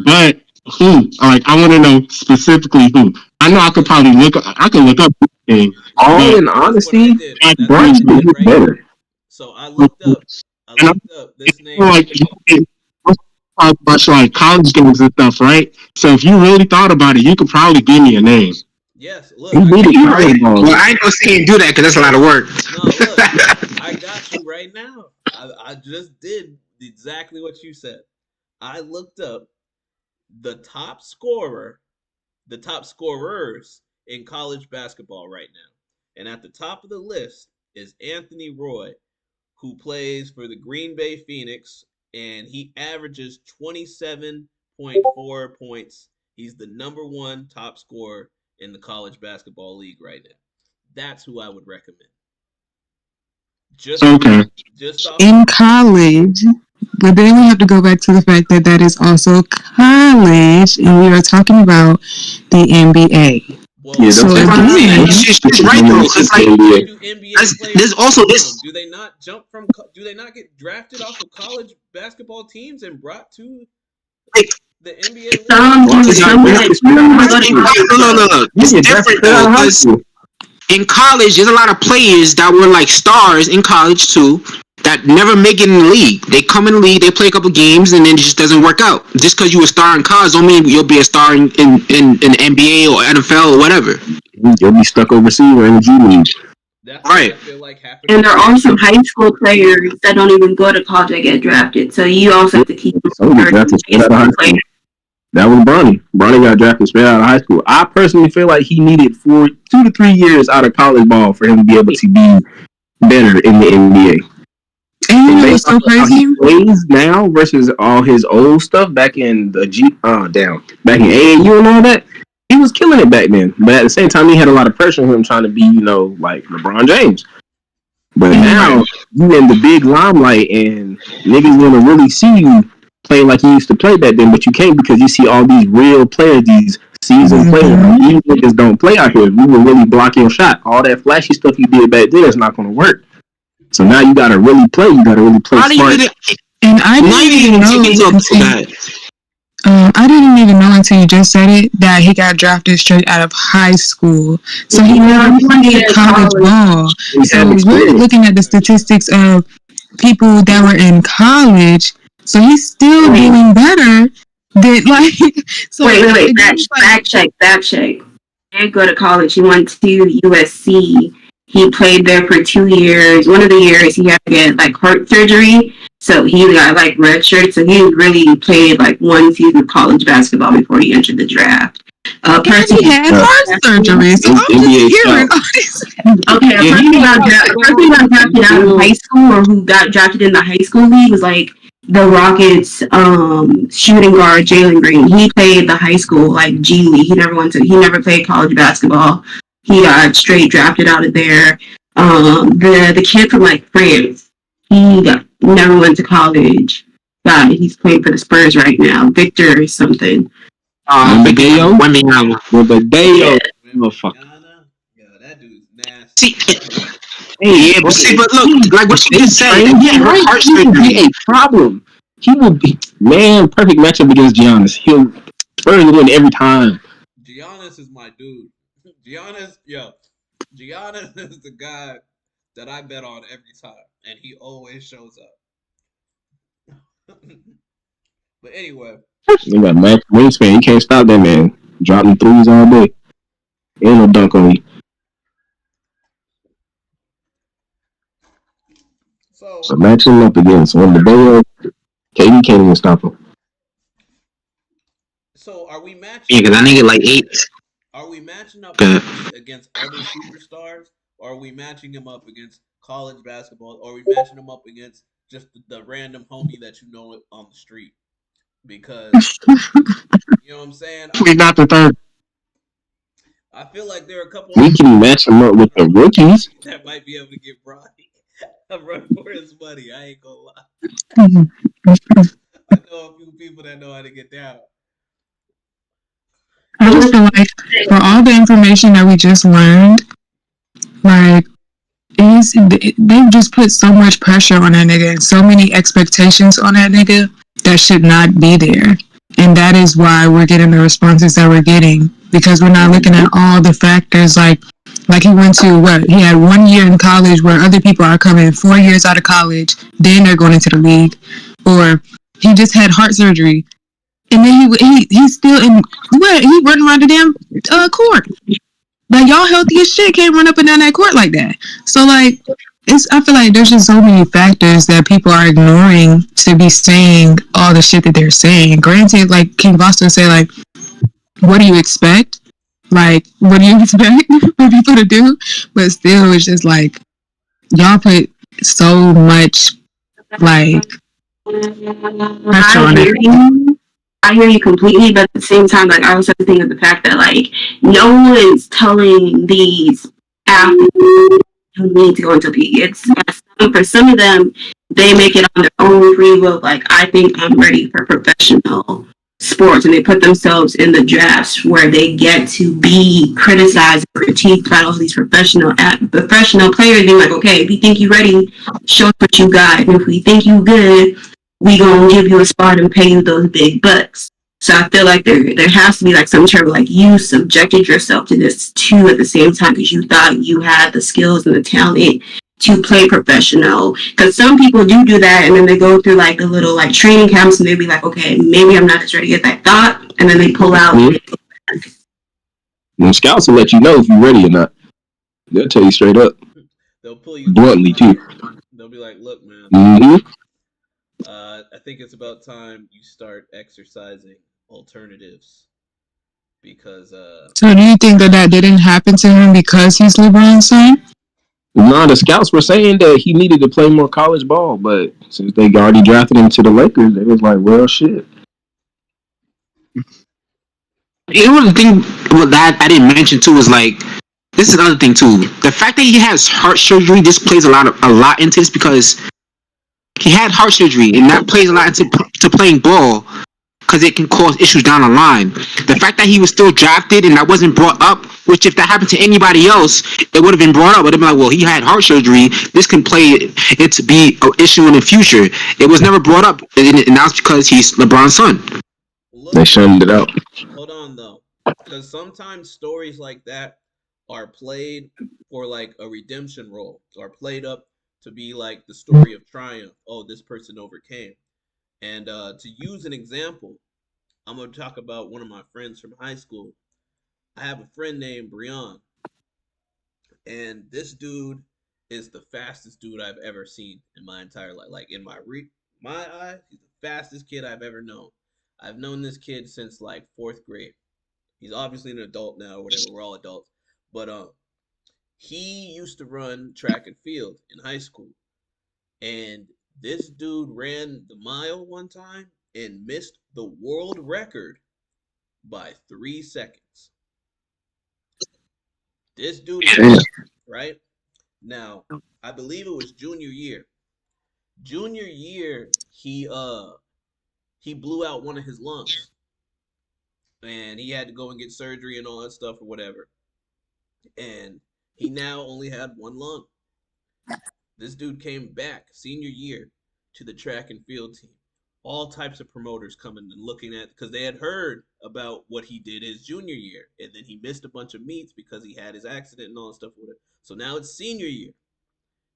But who? Like, I want to know specifically who. I know I could probably look up anything. All but in that's what I honesty, did. Like, That's Bronny what I did is right better. here. So I looked up this name. like, talk about like college games and stuff, right? So if you really thought about it, you could probably give me a name. Yes, look, He needed college ball. Well, I ain't gonna say he do that because that's a lot of work. no, look, I got you right now. I just did exactly what you said. I looked up the top scorer, the top scorers in college basketball right now. And at the top of the list is Anthony Roy, who plays for the Green Bay Phoenix, and he averages 27.4 points. He's the number one top scorer in the college basketball league right now. That's who I would recommend. Just Okay. just off In college, but then we have to go back to the fact that that is also college, and we are talking about the NBA. well, Yeah, So that's what I'm saying. again, She's right though, because like why do NBA players there's also jump this. from? Do they not jump from? Do they not get drafted off of college basketball teams and brought to Like, the NBA league? Some do, Well, some yeah, like, it's not no. It's You get different drafted out though, of high because school. in college, there's a lot of players that were like stars in college too that never make it in the league. They come in the league, they play a couple games, and then it just doesn't work out. Just because you a star in college don't mean you'll be a star in the NBA or NFL or whatever. You'll be stuck overseas or in the G League. That's Right. what I feel like happened. and there are also high school players that don't even go to college that get drafted. So you also have to keep Some get drafted straight out of high school. That was Bronny. Bronny got drafted straight out of high school. I personally feel like he needed 2 to 3 years out of college ball for him to be able to be better in the NBA. and you know what's so Based off of how crazy? he plays now versus all his old stuff back in the back in AAU and all that, he was killing it back then. But at the same time, he had a lot of pressure on him trying to be, like LeBron James. But now you in the big limelight and niggas want to really see you playing like you used to play back then, but you can't because you see all these real players, these seasoned players. These niggas don't play out here. We will really block your shot. All that flashy stuff you did back then is not going to work. So now you got to really play. You got to really play How do you smart. get it? And I Now didn't you even even know take it up to until that. I didn't even know until you just said it that he got drafted straight out of high school. So he never played college ball. So we're looking at the statistics of people that were in college. So he's still doing better than like. So Wait. again, Back check. He did go to college. He went to USC. He played there for 2 years. One of the years he had to get like heart surgery. So he got like redshirted. So he really played like one season of college basketball before he entered the draft. and he had heart surgery. So I'm NBA just hearing scout. all this. Okay, a person who got drafted out of high school or who got drafted in the high school league was like the Rockets shooting guard Jalen Green. He played the high school like G League. He never played college basketball. He got straight drafted out of there. The kid from like France, never went to college. He's playing for the Spurs right now. Victor or something. Badeo? Badeo. Motherfucker. Ghana? Yo, that dude's nasty. See, but look, like what you just said, Yeah, right. heart He will surgery. be a problem. He will be, man, perfect matchup against Giannis. He'll Spurs will win every time. Giannis is my dude. Giannis is the guy that I bet on every time, and he always shows up. But anyway, They got Max Wingspan. You can't stop that man. Dropping threes all day. Ain't no dunk on you. So matching him up against one of the Badeo, KD can't even stop him. so are we matching? Yeah, because I nigga like 8. Are we matching up Good. against other superstars, or are we matching him up against college basketball, or are we matching him up against just the random homie that you know on the street? Because you know what I'm saying. Please not the third. I feel like there are a couple We can match him up with the rookies. that might be able to get Bronny a run for his money. I ain't gonna lie. I know a few people that know how to get down. I just feel like for all the information that we just learned, like they've just put so much pressure on that nigga and so many expectations on that nigga that should not be there. And that is why we're getting the responses that we're getting, because we're not looking at all the factors. Like he went to he had 1 year in college where other people are coming 4 years out of college, then they're going into the league, or he just had heart surgery. And then he's still in he running around the damn court. Like y'all healthy as shit can't run up and down that court like that. So like I feel like there's just so many factors that people are ignoring to be saying all the shit that they're saying. Granted, like King Boston say, like, what do you expect? Like, what do you expect for people to do? But still, it's just like y'all put so much like pressure on it. I hear you completely, but at the same time, like I also think of the fact that like no one's telling these athletes who need to go into league. It's for some of them, they make it on their own free will. Like I think I'm ready for professional sports, and they put themselves in the drafts where they get to be criticized, critiqued by all these professional players. Being like, okay, if you think you're ready, show us what you got, and if we think you good, we gonna give you a spot and pay you those big bucks. So I feel like there has to be like some sort of like you subjected yourself to this too at the same time because you thought you had the skills and the talent to play professional. Because some people do that and then they go through like a little like training camps and they'll be like, okay, maybe I'm not as ready as I thought, and then they pull out. The scouts will let you know if you're ready or not. They'll tell you straight up. They'll pull you bluntly too. They'll be like, look, man. Mm-hmm. I think it's about time you start exercising alternatives because. So do you think that didn't happen to him because he's LeBron's son? No, the scouts were saying that he needed to play more college ball, but since they already drafted him to the Lakers, they was like, well, shit. It was the thing that I didn't mention too was like this is another thing too. The fact that he has heart surgery, this plays a lot into this because he had heart surgery, and that plays a lot into to playing ball because it can cause issues down the line. The fact that he was still drafted and that wasn't brought up, which if that happened to anybody else, it would have been brought up. It would have been like, well, he had heart surgery. This can play it to be an issue in the future. It was never brought up, and that's because he's LeBron's son. They shunned it out. Hold on though, because sometimes stories like that are played for like a redemption role, or played up to be like the story of triumph. Oh, this person overcame. And to use an example, I'm going to talk about one of my friends from high school. I have a friend named Brian, and this dude is the fastest dude I've ever seen in my entire life. Like in my eyes, he's the fastest kid I've ever known. I've known this kid since like 4th grade. He's obviously an adult now, or whatever. We're all adults, but he used to run track and field in high school, and this dude ran the mile one time and missed the world record by 3 seconds. This dude, right now, I believe it was junior year. Junior year, he blew out one of his lungs, and he had to go and get surgery and all that stuff or whatever. And he now only had one lung. This dude came back senior year to the track and field team. All types of promoters coming and looking at, because they had heard about what he did his junior year, and then he missed a bunch of meets because he had his accident and all that stuff with it. So now it's senior year.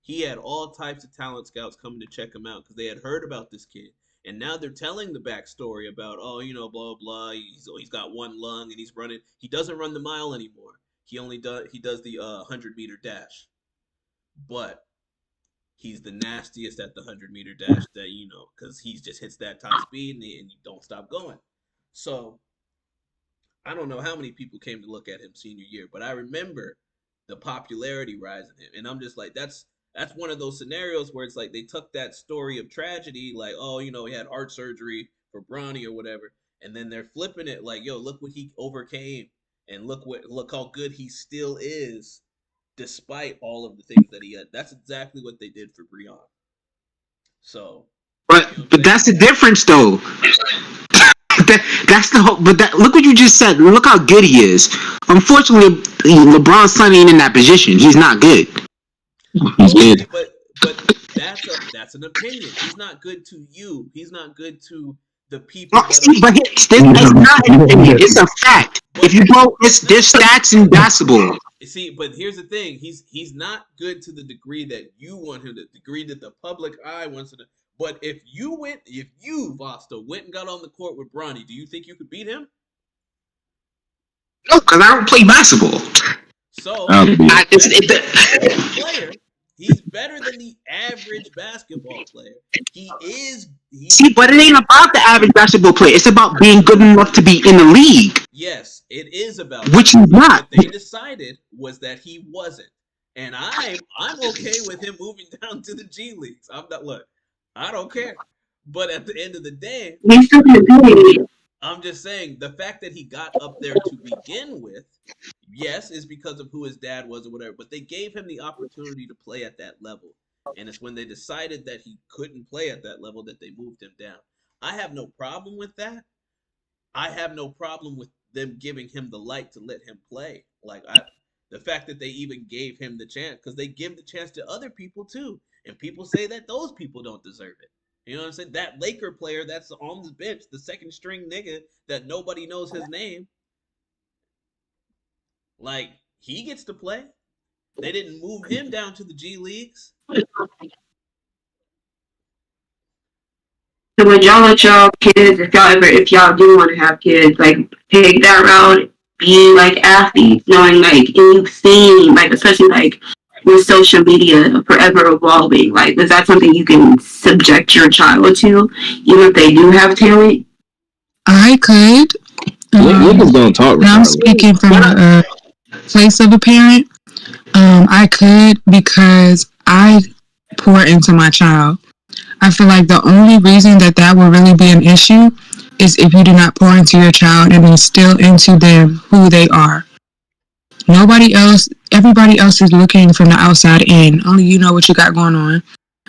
He had all types of talent scouts coming to check him out because they had heard about this kid. And now they're telling the backstory about, oh, you know, blah, blah, he's got one lung and he's running. He doesn't run the mile anymore. He does the 100-meter dash. But he's the nastiest at the 100-meter dash that, you know, because he just hits that top speed and you don't stop going. So I don't know how many people came to look at him senior year, but I remember the popularity rising him. And I'm just like, that's one of those scenarios where it's like they took that story of tragedy, like, oh, you know, he had heart surgery for Bronny or whatever, and then they're flipping it like, yo, look what he overcame, and look how good he still is, despite all of the things that he had. That's exactly what they did for Brian. So, but that's the difference, though. That's the whole. But look what you just said. Look how good he is. Unfortunately, LeBron's son ain't in that position. He's not good. He's good. But that's an opinion. He's not good to you. He's not good to the people. But it's not an opinion. It's a fact. If you go, there's stats in basketball. See, but here's the thing. He's not good to the degree that you want him to, the degree that the public eye wants him to. But if you, Vosto, went and got on the court with Bronny, do you think you could beat him? No, because I don't play basketball. So player. He's better than the average basketball player. He is. See, but it ain't about the average basketball player. It's about being good enough to be in the league. Yes, it is about which he's not. What they decided was that he wasn't, and I'm okay with him moving down to the G Leagues. I'm not look. I don't care. But at the end of the day, He's still in the league. I'm just saying the fact that he got up there to begin with, yes, is because of who his dad was or whatever. But they gave him the opportunity to play at that level. And it's when they decided that he couldn't play at that level that they moved him down. I have no problem with that. I have no problem with them giving him the light to let him play. The fact that they even gave him the chance, because they give the chance to other people too. And people say that those people don't deserve it. You know what I'm saying? That Laker player that's on the bench, the second string nigga that nobody knows his name, like, he gets to play. They didn't move him down to the G Leagues. So would y'all let y'all kids, if y'all do want to have kids, like take that route, being like athletes, knowing like you've seen, like especially like with social media forever evolving, like is that something you can subject your child to, even if they do have talent? I could. Niggas don't talk. And I'm speaking from a place of a parent. I could, because I pour into my child. I feel like the only reason that will really be an issue is if you do not pour into your child and instill into them who they are. Everybody else is looking from the outside in. Only you know what you got going on.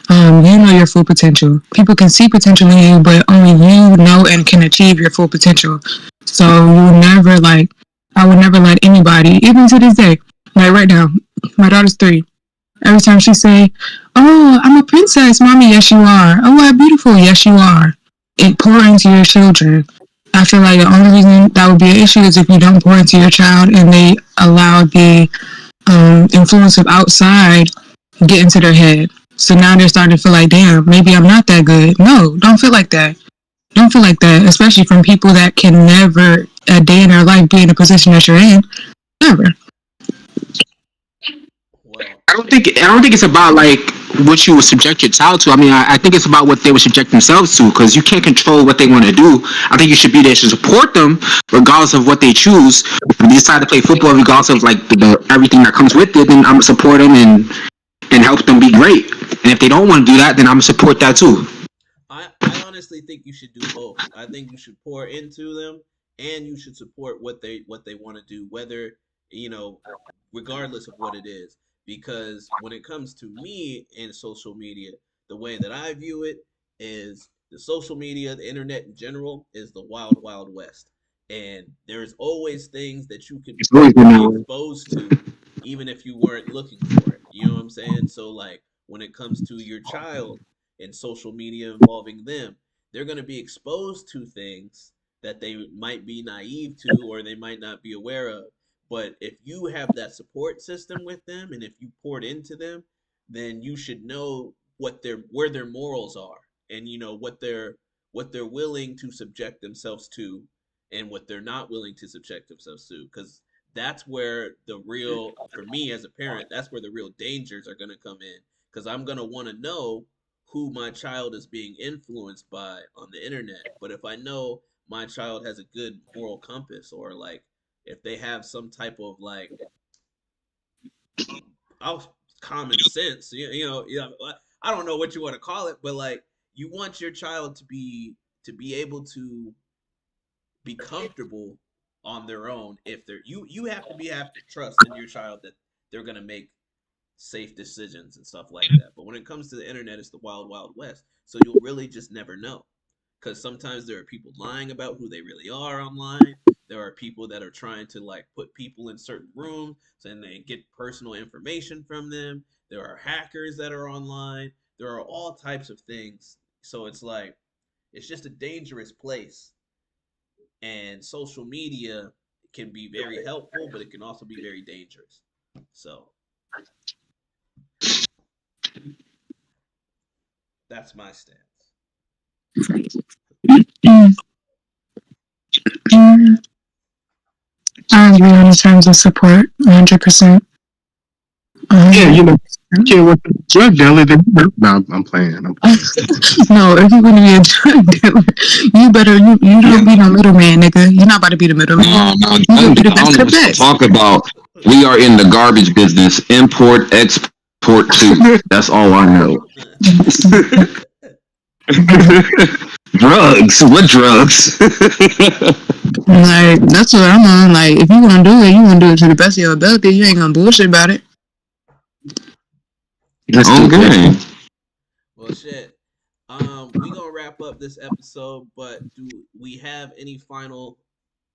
You know your full potential. People can see potential in you, but only you know and can achieve your full potential. So I would never let anybody, even to this day, like right now, my daughter's 3. Every time she say, "Oh, I'm a princess, mommy," yes you are. "Oh, I'm beautiful," yes you are. Pour into your children. I feel like the only reason that would be an issue is if you don't pour into your child and they allow the influence of outside get into their head. So now they're starting to feel like, damn, maybe I'm not that good. No, don't feel like that. Don't feel like that, especially from people that can never, a day in their life, be in a position that you're in. Never. I don't think it's about like what you would subject your child to. I mean, I think it's about what they would subject themselves to, because you can't control what they want to do. I think you should be there to support them regardless of what they choose. If they decide to play football regardless of like everything that comes with it, then I'm gonna support them and help them be great. And if they don't want to do that, then I'm gonna support that too. I honestly think you should do both. I think you should pour into them and you should support what they want to do, whether, regardless of what it is. Because when it comes to me and social media, the way that I view it is the social media, the internet in general, is the wild, wild west. And there's always things that you could be exposed to, even if you weren't looking for it. You know what I'm saying? So, like, when it comes to your child and social media involving them, they're going to be exposed to things that they might be naive to or they might not be aware of. But if you have that support system with them and if you poured into them, then you should know where their morals are, and what they're willing to subject themselves to and what they're not willing to subject themselves to, because that's where for me as a parent, that's where the real dangers are going to come in, because I'm going to want to know who my child is being influenced by on the internet. But if I know my child has a good moral compass, or like if they have some type of like common sense, I don't know what you want to call it, but like you want your child to be able to be comfortable on their own. If they're you have to trust in your child that they're gonna make safe decisions and stuff like that. But when it comes to the internet, it's the wild, wild west. So you'll really just never know. Because sometimes there are people lying about who they really are online. There are people that are trying to like put people in certain rooms and they get personal information from them. There are hackers that are online. There are all types of things. So it's like, it's just a dangerous place. And social media can be very helpful, but it can also be very dangerous. So that's my stance. I agree on the terms of support, 100%. Yeah, you know, you can't work with a drug dealer. Then no, I'm playing. No, if you're going to be a drug dealer, you don't be no middleman, nigga. You're not about to be the middleman. No, You I gonna be the don't best of know the what to best. talk about. We are in the garbage business. Import, export too. That's all I know. Drugs? What drugs? Like, that's what I'm on. Like, if you gonna do it, you gonna do it to the best of your ability. You ain't gonna bullshit about it. Okay. Well, shit. We gonna wrap up this episode, but do we have any final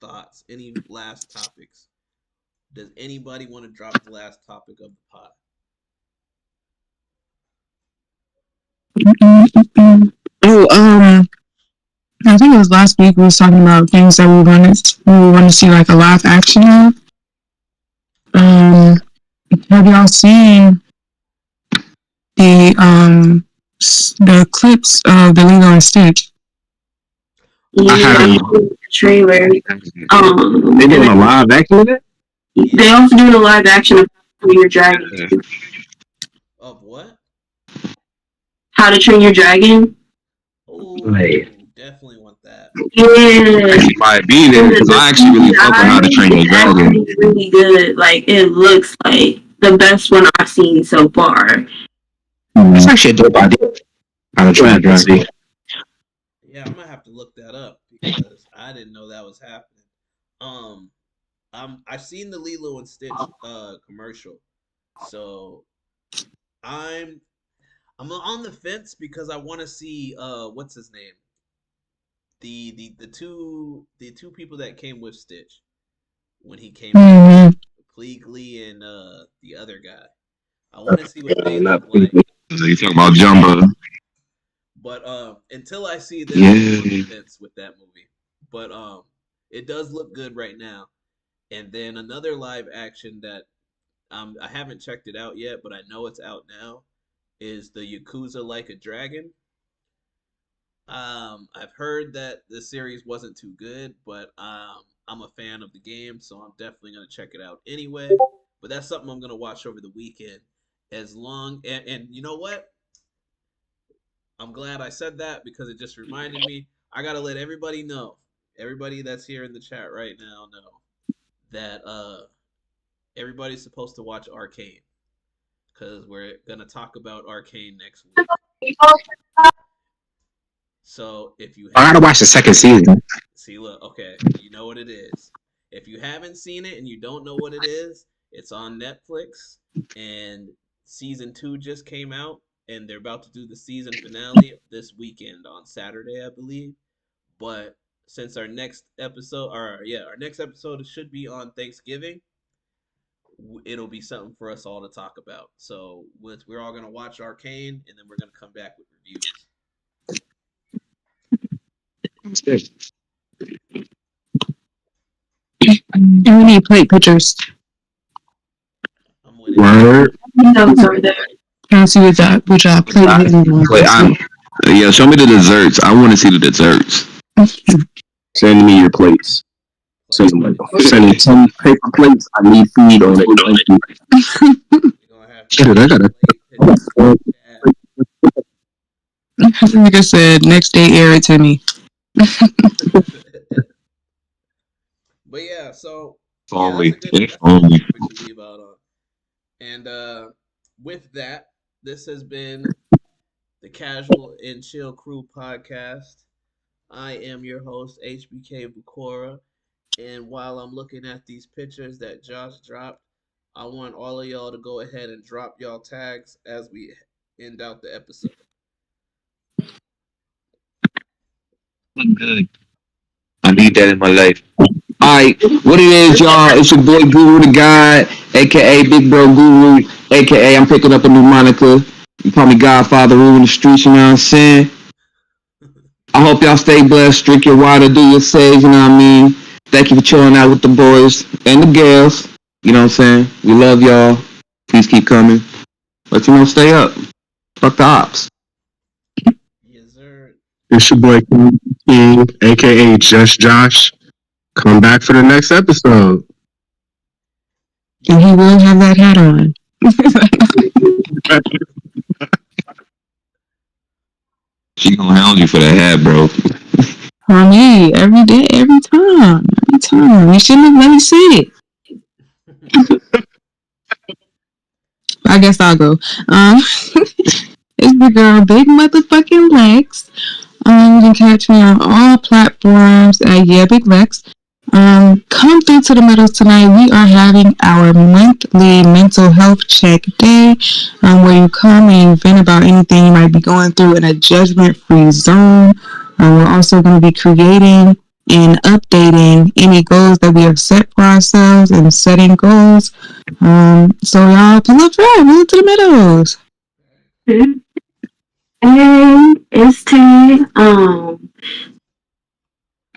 thoughts? Any last topics? Does anybody want to drop the last topic of the pod? Oh, I think it was last week we was talking about things that we want to see like a live action of. Have y'all seen the clips of the Lilo and Stitch? Yeah, I haven't. the trailer. They doing a live action of it? They also doing a live action of How to Train Your Dragon. Of what? How to Train Your Dragon. Oh, Right. definitely want that. Yeah. She might be there because I actually really fuck with How to Train Your Dragon. It's really good. Like, it looks like the best one I've seen so far. That's actually a dope idea. How to Train Your Dragon. Yeah, I'm gonna have to look that up because I didn't know that was happening. I've seen the Lilo and Stitch commercial, so I'm on the fence because I want to see what's his name, the two people that came with Stitch when he came, Pleagley and the other guy. I want to see what they look like. So you talking about Jumbo? But until I see this, I'm on the fence with that movie. But it does look good right now. And then another live action that I haven't checked it out yet, but I know it's out now, is the Yakuza Like a Dragon. I've heard that the series wasn't too good, but I'm a fan of the game, so I'm definitely gonna check it out anyway. But that's something I'm gonna watch over the weekend. As long and you know what? I'm glad I said that because it just reminded me. I gotta let everybody know, everybody that's here in the chat right now, know that everybody's supposed to watch Arcane because we're gonna talk about Arcane next week. So if you I gotta watch the second season. see, look, okay, you know what it is. If you haven't seen it and you don't know what it is, it's on Netflix, and season 2 just came out, and they're about to do the season finale this weekend on Saturday, I believe. But since our next episode should be on Thanksgiving, it'll be something for us all to talk about. So we're all gonna watch Arcane, and then we're gonna come back with reviews. And we need plate pictures. I'm with Word. Those are there. Can I see what y'all plate? Yeah, show me the desserts. I want to see the desserts. Send me your plates. Send me 10 paper plates. I need food on it. Shit, I gotta. Nigga said next day air it to me. But yeah, so Only. that's a good topic to leave out on. And with that, this has been the Casual and Chill Crew podcast. I am your host, HBK Bukora. And while I'm looking at these pictures that Josh dropped, I want all of y'all to go ahead and drop y'all tags as we end out the episode. Good. I need that in my life. Alright, what it is, y'all? It's your boy Guru the God, aka Big Bro Guru, aka I'm picking up a new moniker. You call me Godfather ruling the streets, you know what I'm saying? I hope y'all stay blessed, drink your water, do your sage, you know what I mean? Thank you for chilling out with the boys and the girls. You know what I'm saying? We love y'all. Please keep coming. But stay up. Fuck the ops. Yes, sir. It's your boy King, aka Just Josh. Come back for the next episode. And he will have that hat on. She gonna hound you for that hat, bro. On me, every day, every time. Every time. You shouldn't have let me see it. I guess I'll go. It's the girl, Big Motherfucking Lex. You can catch me on all platforms at Yeah Big Lex. Come through to the Meadows tonight. We are having our monthly mental health check day, where you come and you vent about anything you might be going through in a judgment-free zone. We're also going to be creating and updating any goals that we have set for ourselves and setting goals. So y'all pull up right, move to the Meadows. Hey, it's T.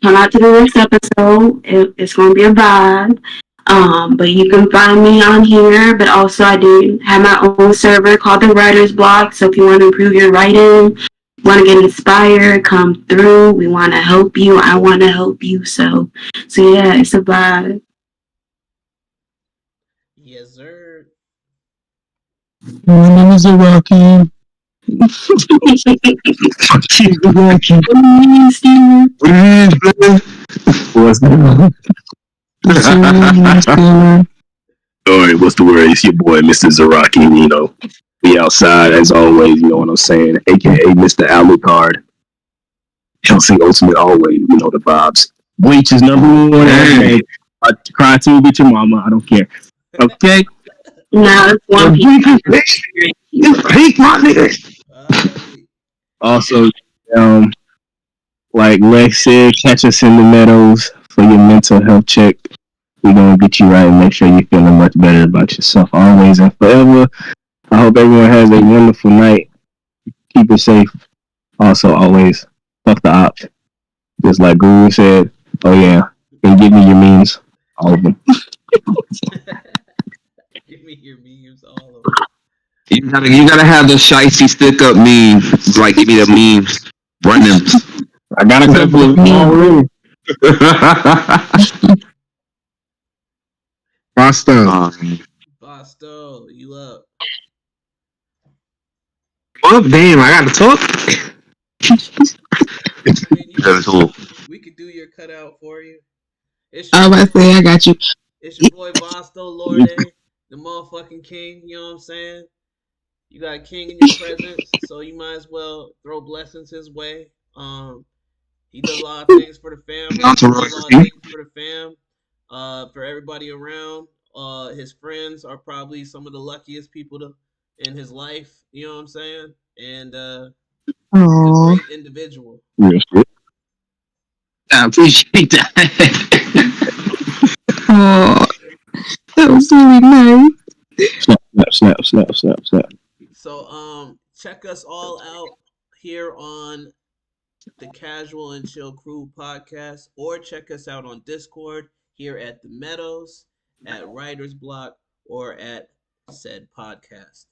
Come out to the next episode. It's going to be a vibe. But you can find me on here. But also, I do have my own server called the Writer's Block. So if you want to improve your writing, want to get inspired, come through. We want to help you. I want to help you. So yeah, it's a vibe. Yes, sir. My name is Rocky. What's the Alright, what's the word? It's your boy, Mr. Zaraki. You know, we outside as always. You know what I'm saying? AKA Mr. Alucard. Helsing Ultimate always. You know the vibes. Bleach is number one. Okay. Cry to me, beat your mama. I don't care. Okay. Now it's one piece. Peak, my nigga. Also, like Lex said, catch us in the Meadows for your mental health check. We're gonna get you right and make sure you're feeling much better about yourself always and forever. I hope everyone has a wonderful night. Keep it safe. Also, always fuck the ops. Just like Guru said. Oh yeah, and give me your memes, all of them. Give me your memes, all of them. You gotta have the shicey stick up meme. Like give me the memes. Run them. I got a couple of them already. Boston. Bosto, you up? Oh damn! I gotta talk. I mean, we could do your cutout for you. I was about to say, I got you. It's your boy Bosto Lorde, the motherfucking king. You know what I'm saying? You got a king in your presence, so you might as well throw blessings his way. He does a lot of things for the family. He does a lot of things for the fam. For everybody around. His friends are probably some of the luckiest people in his life. You know what I'm saying? And he's a great individual. I appreciate that. Oh, that was really nice. Snap. So check us all out here on the Casual and Chill Crew podcast, or check us out on Discord here at the Meadows, at Writer's Block, or at said podcast.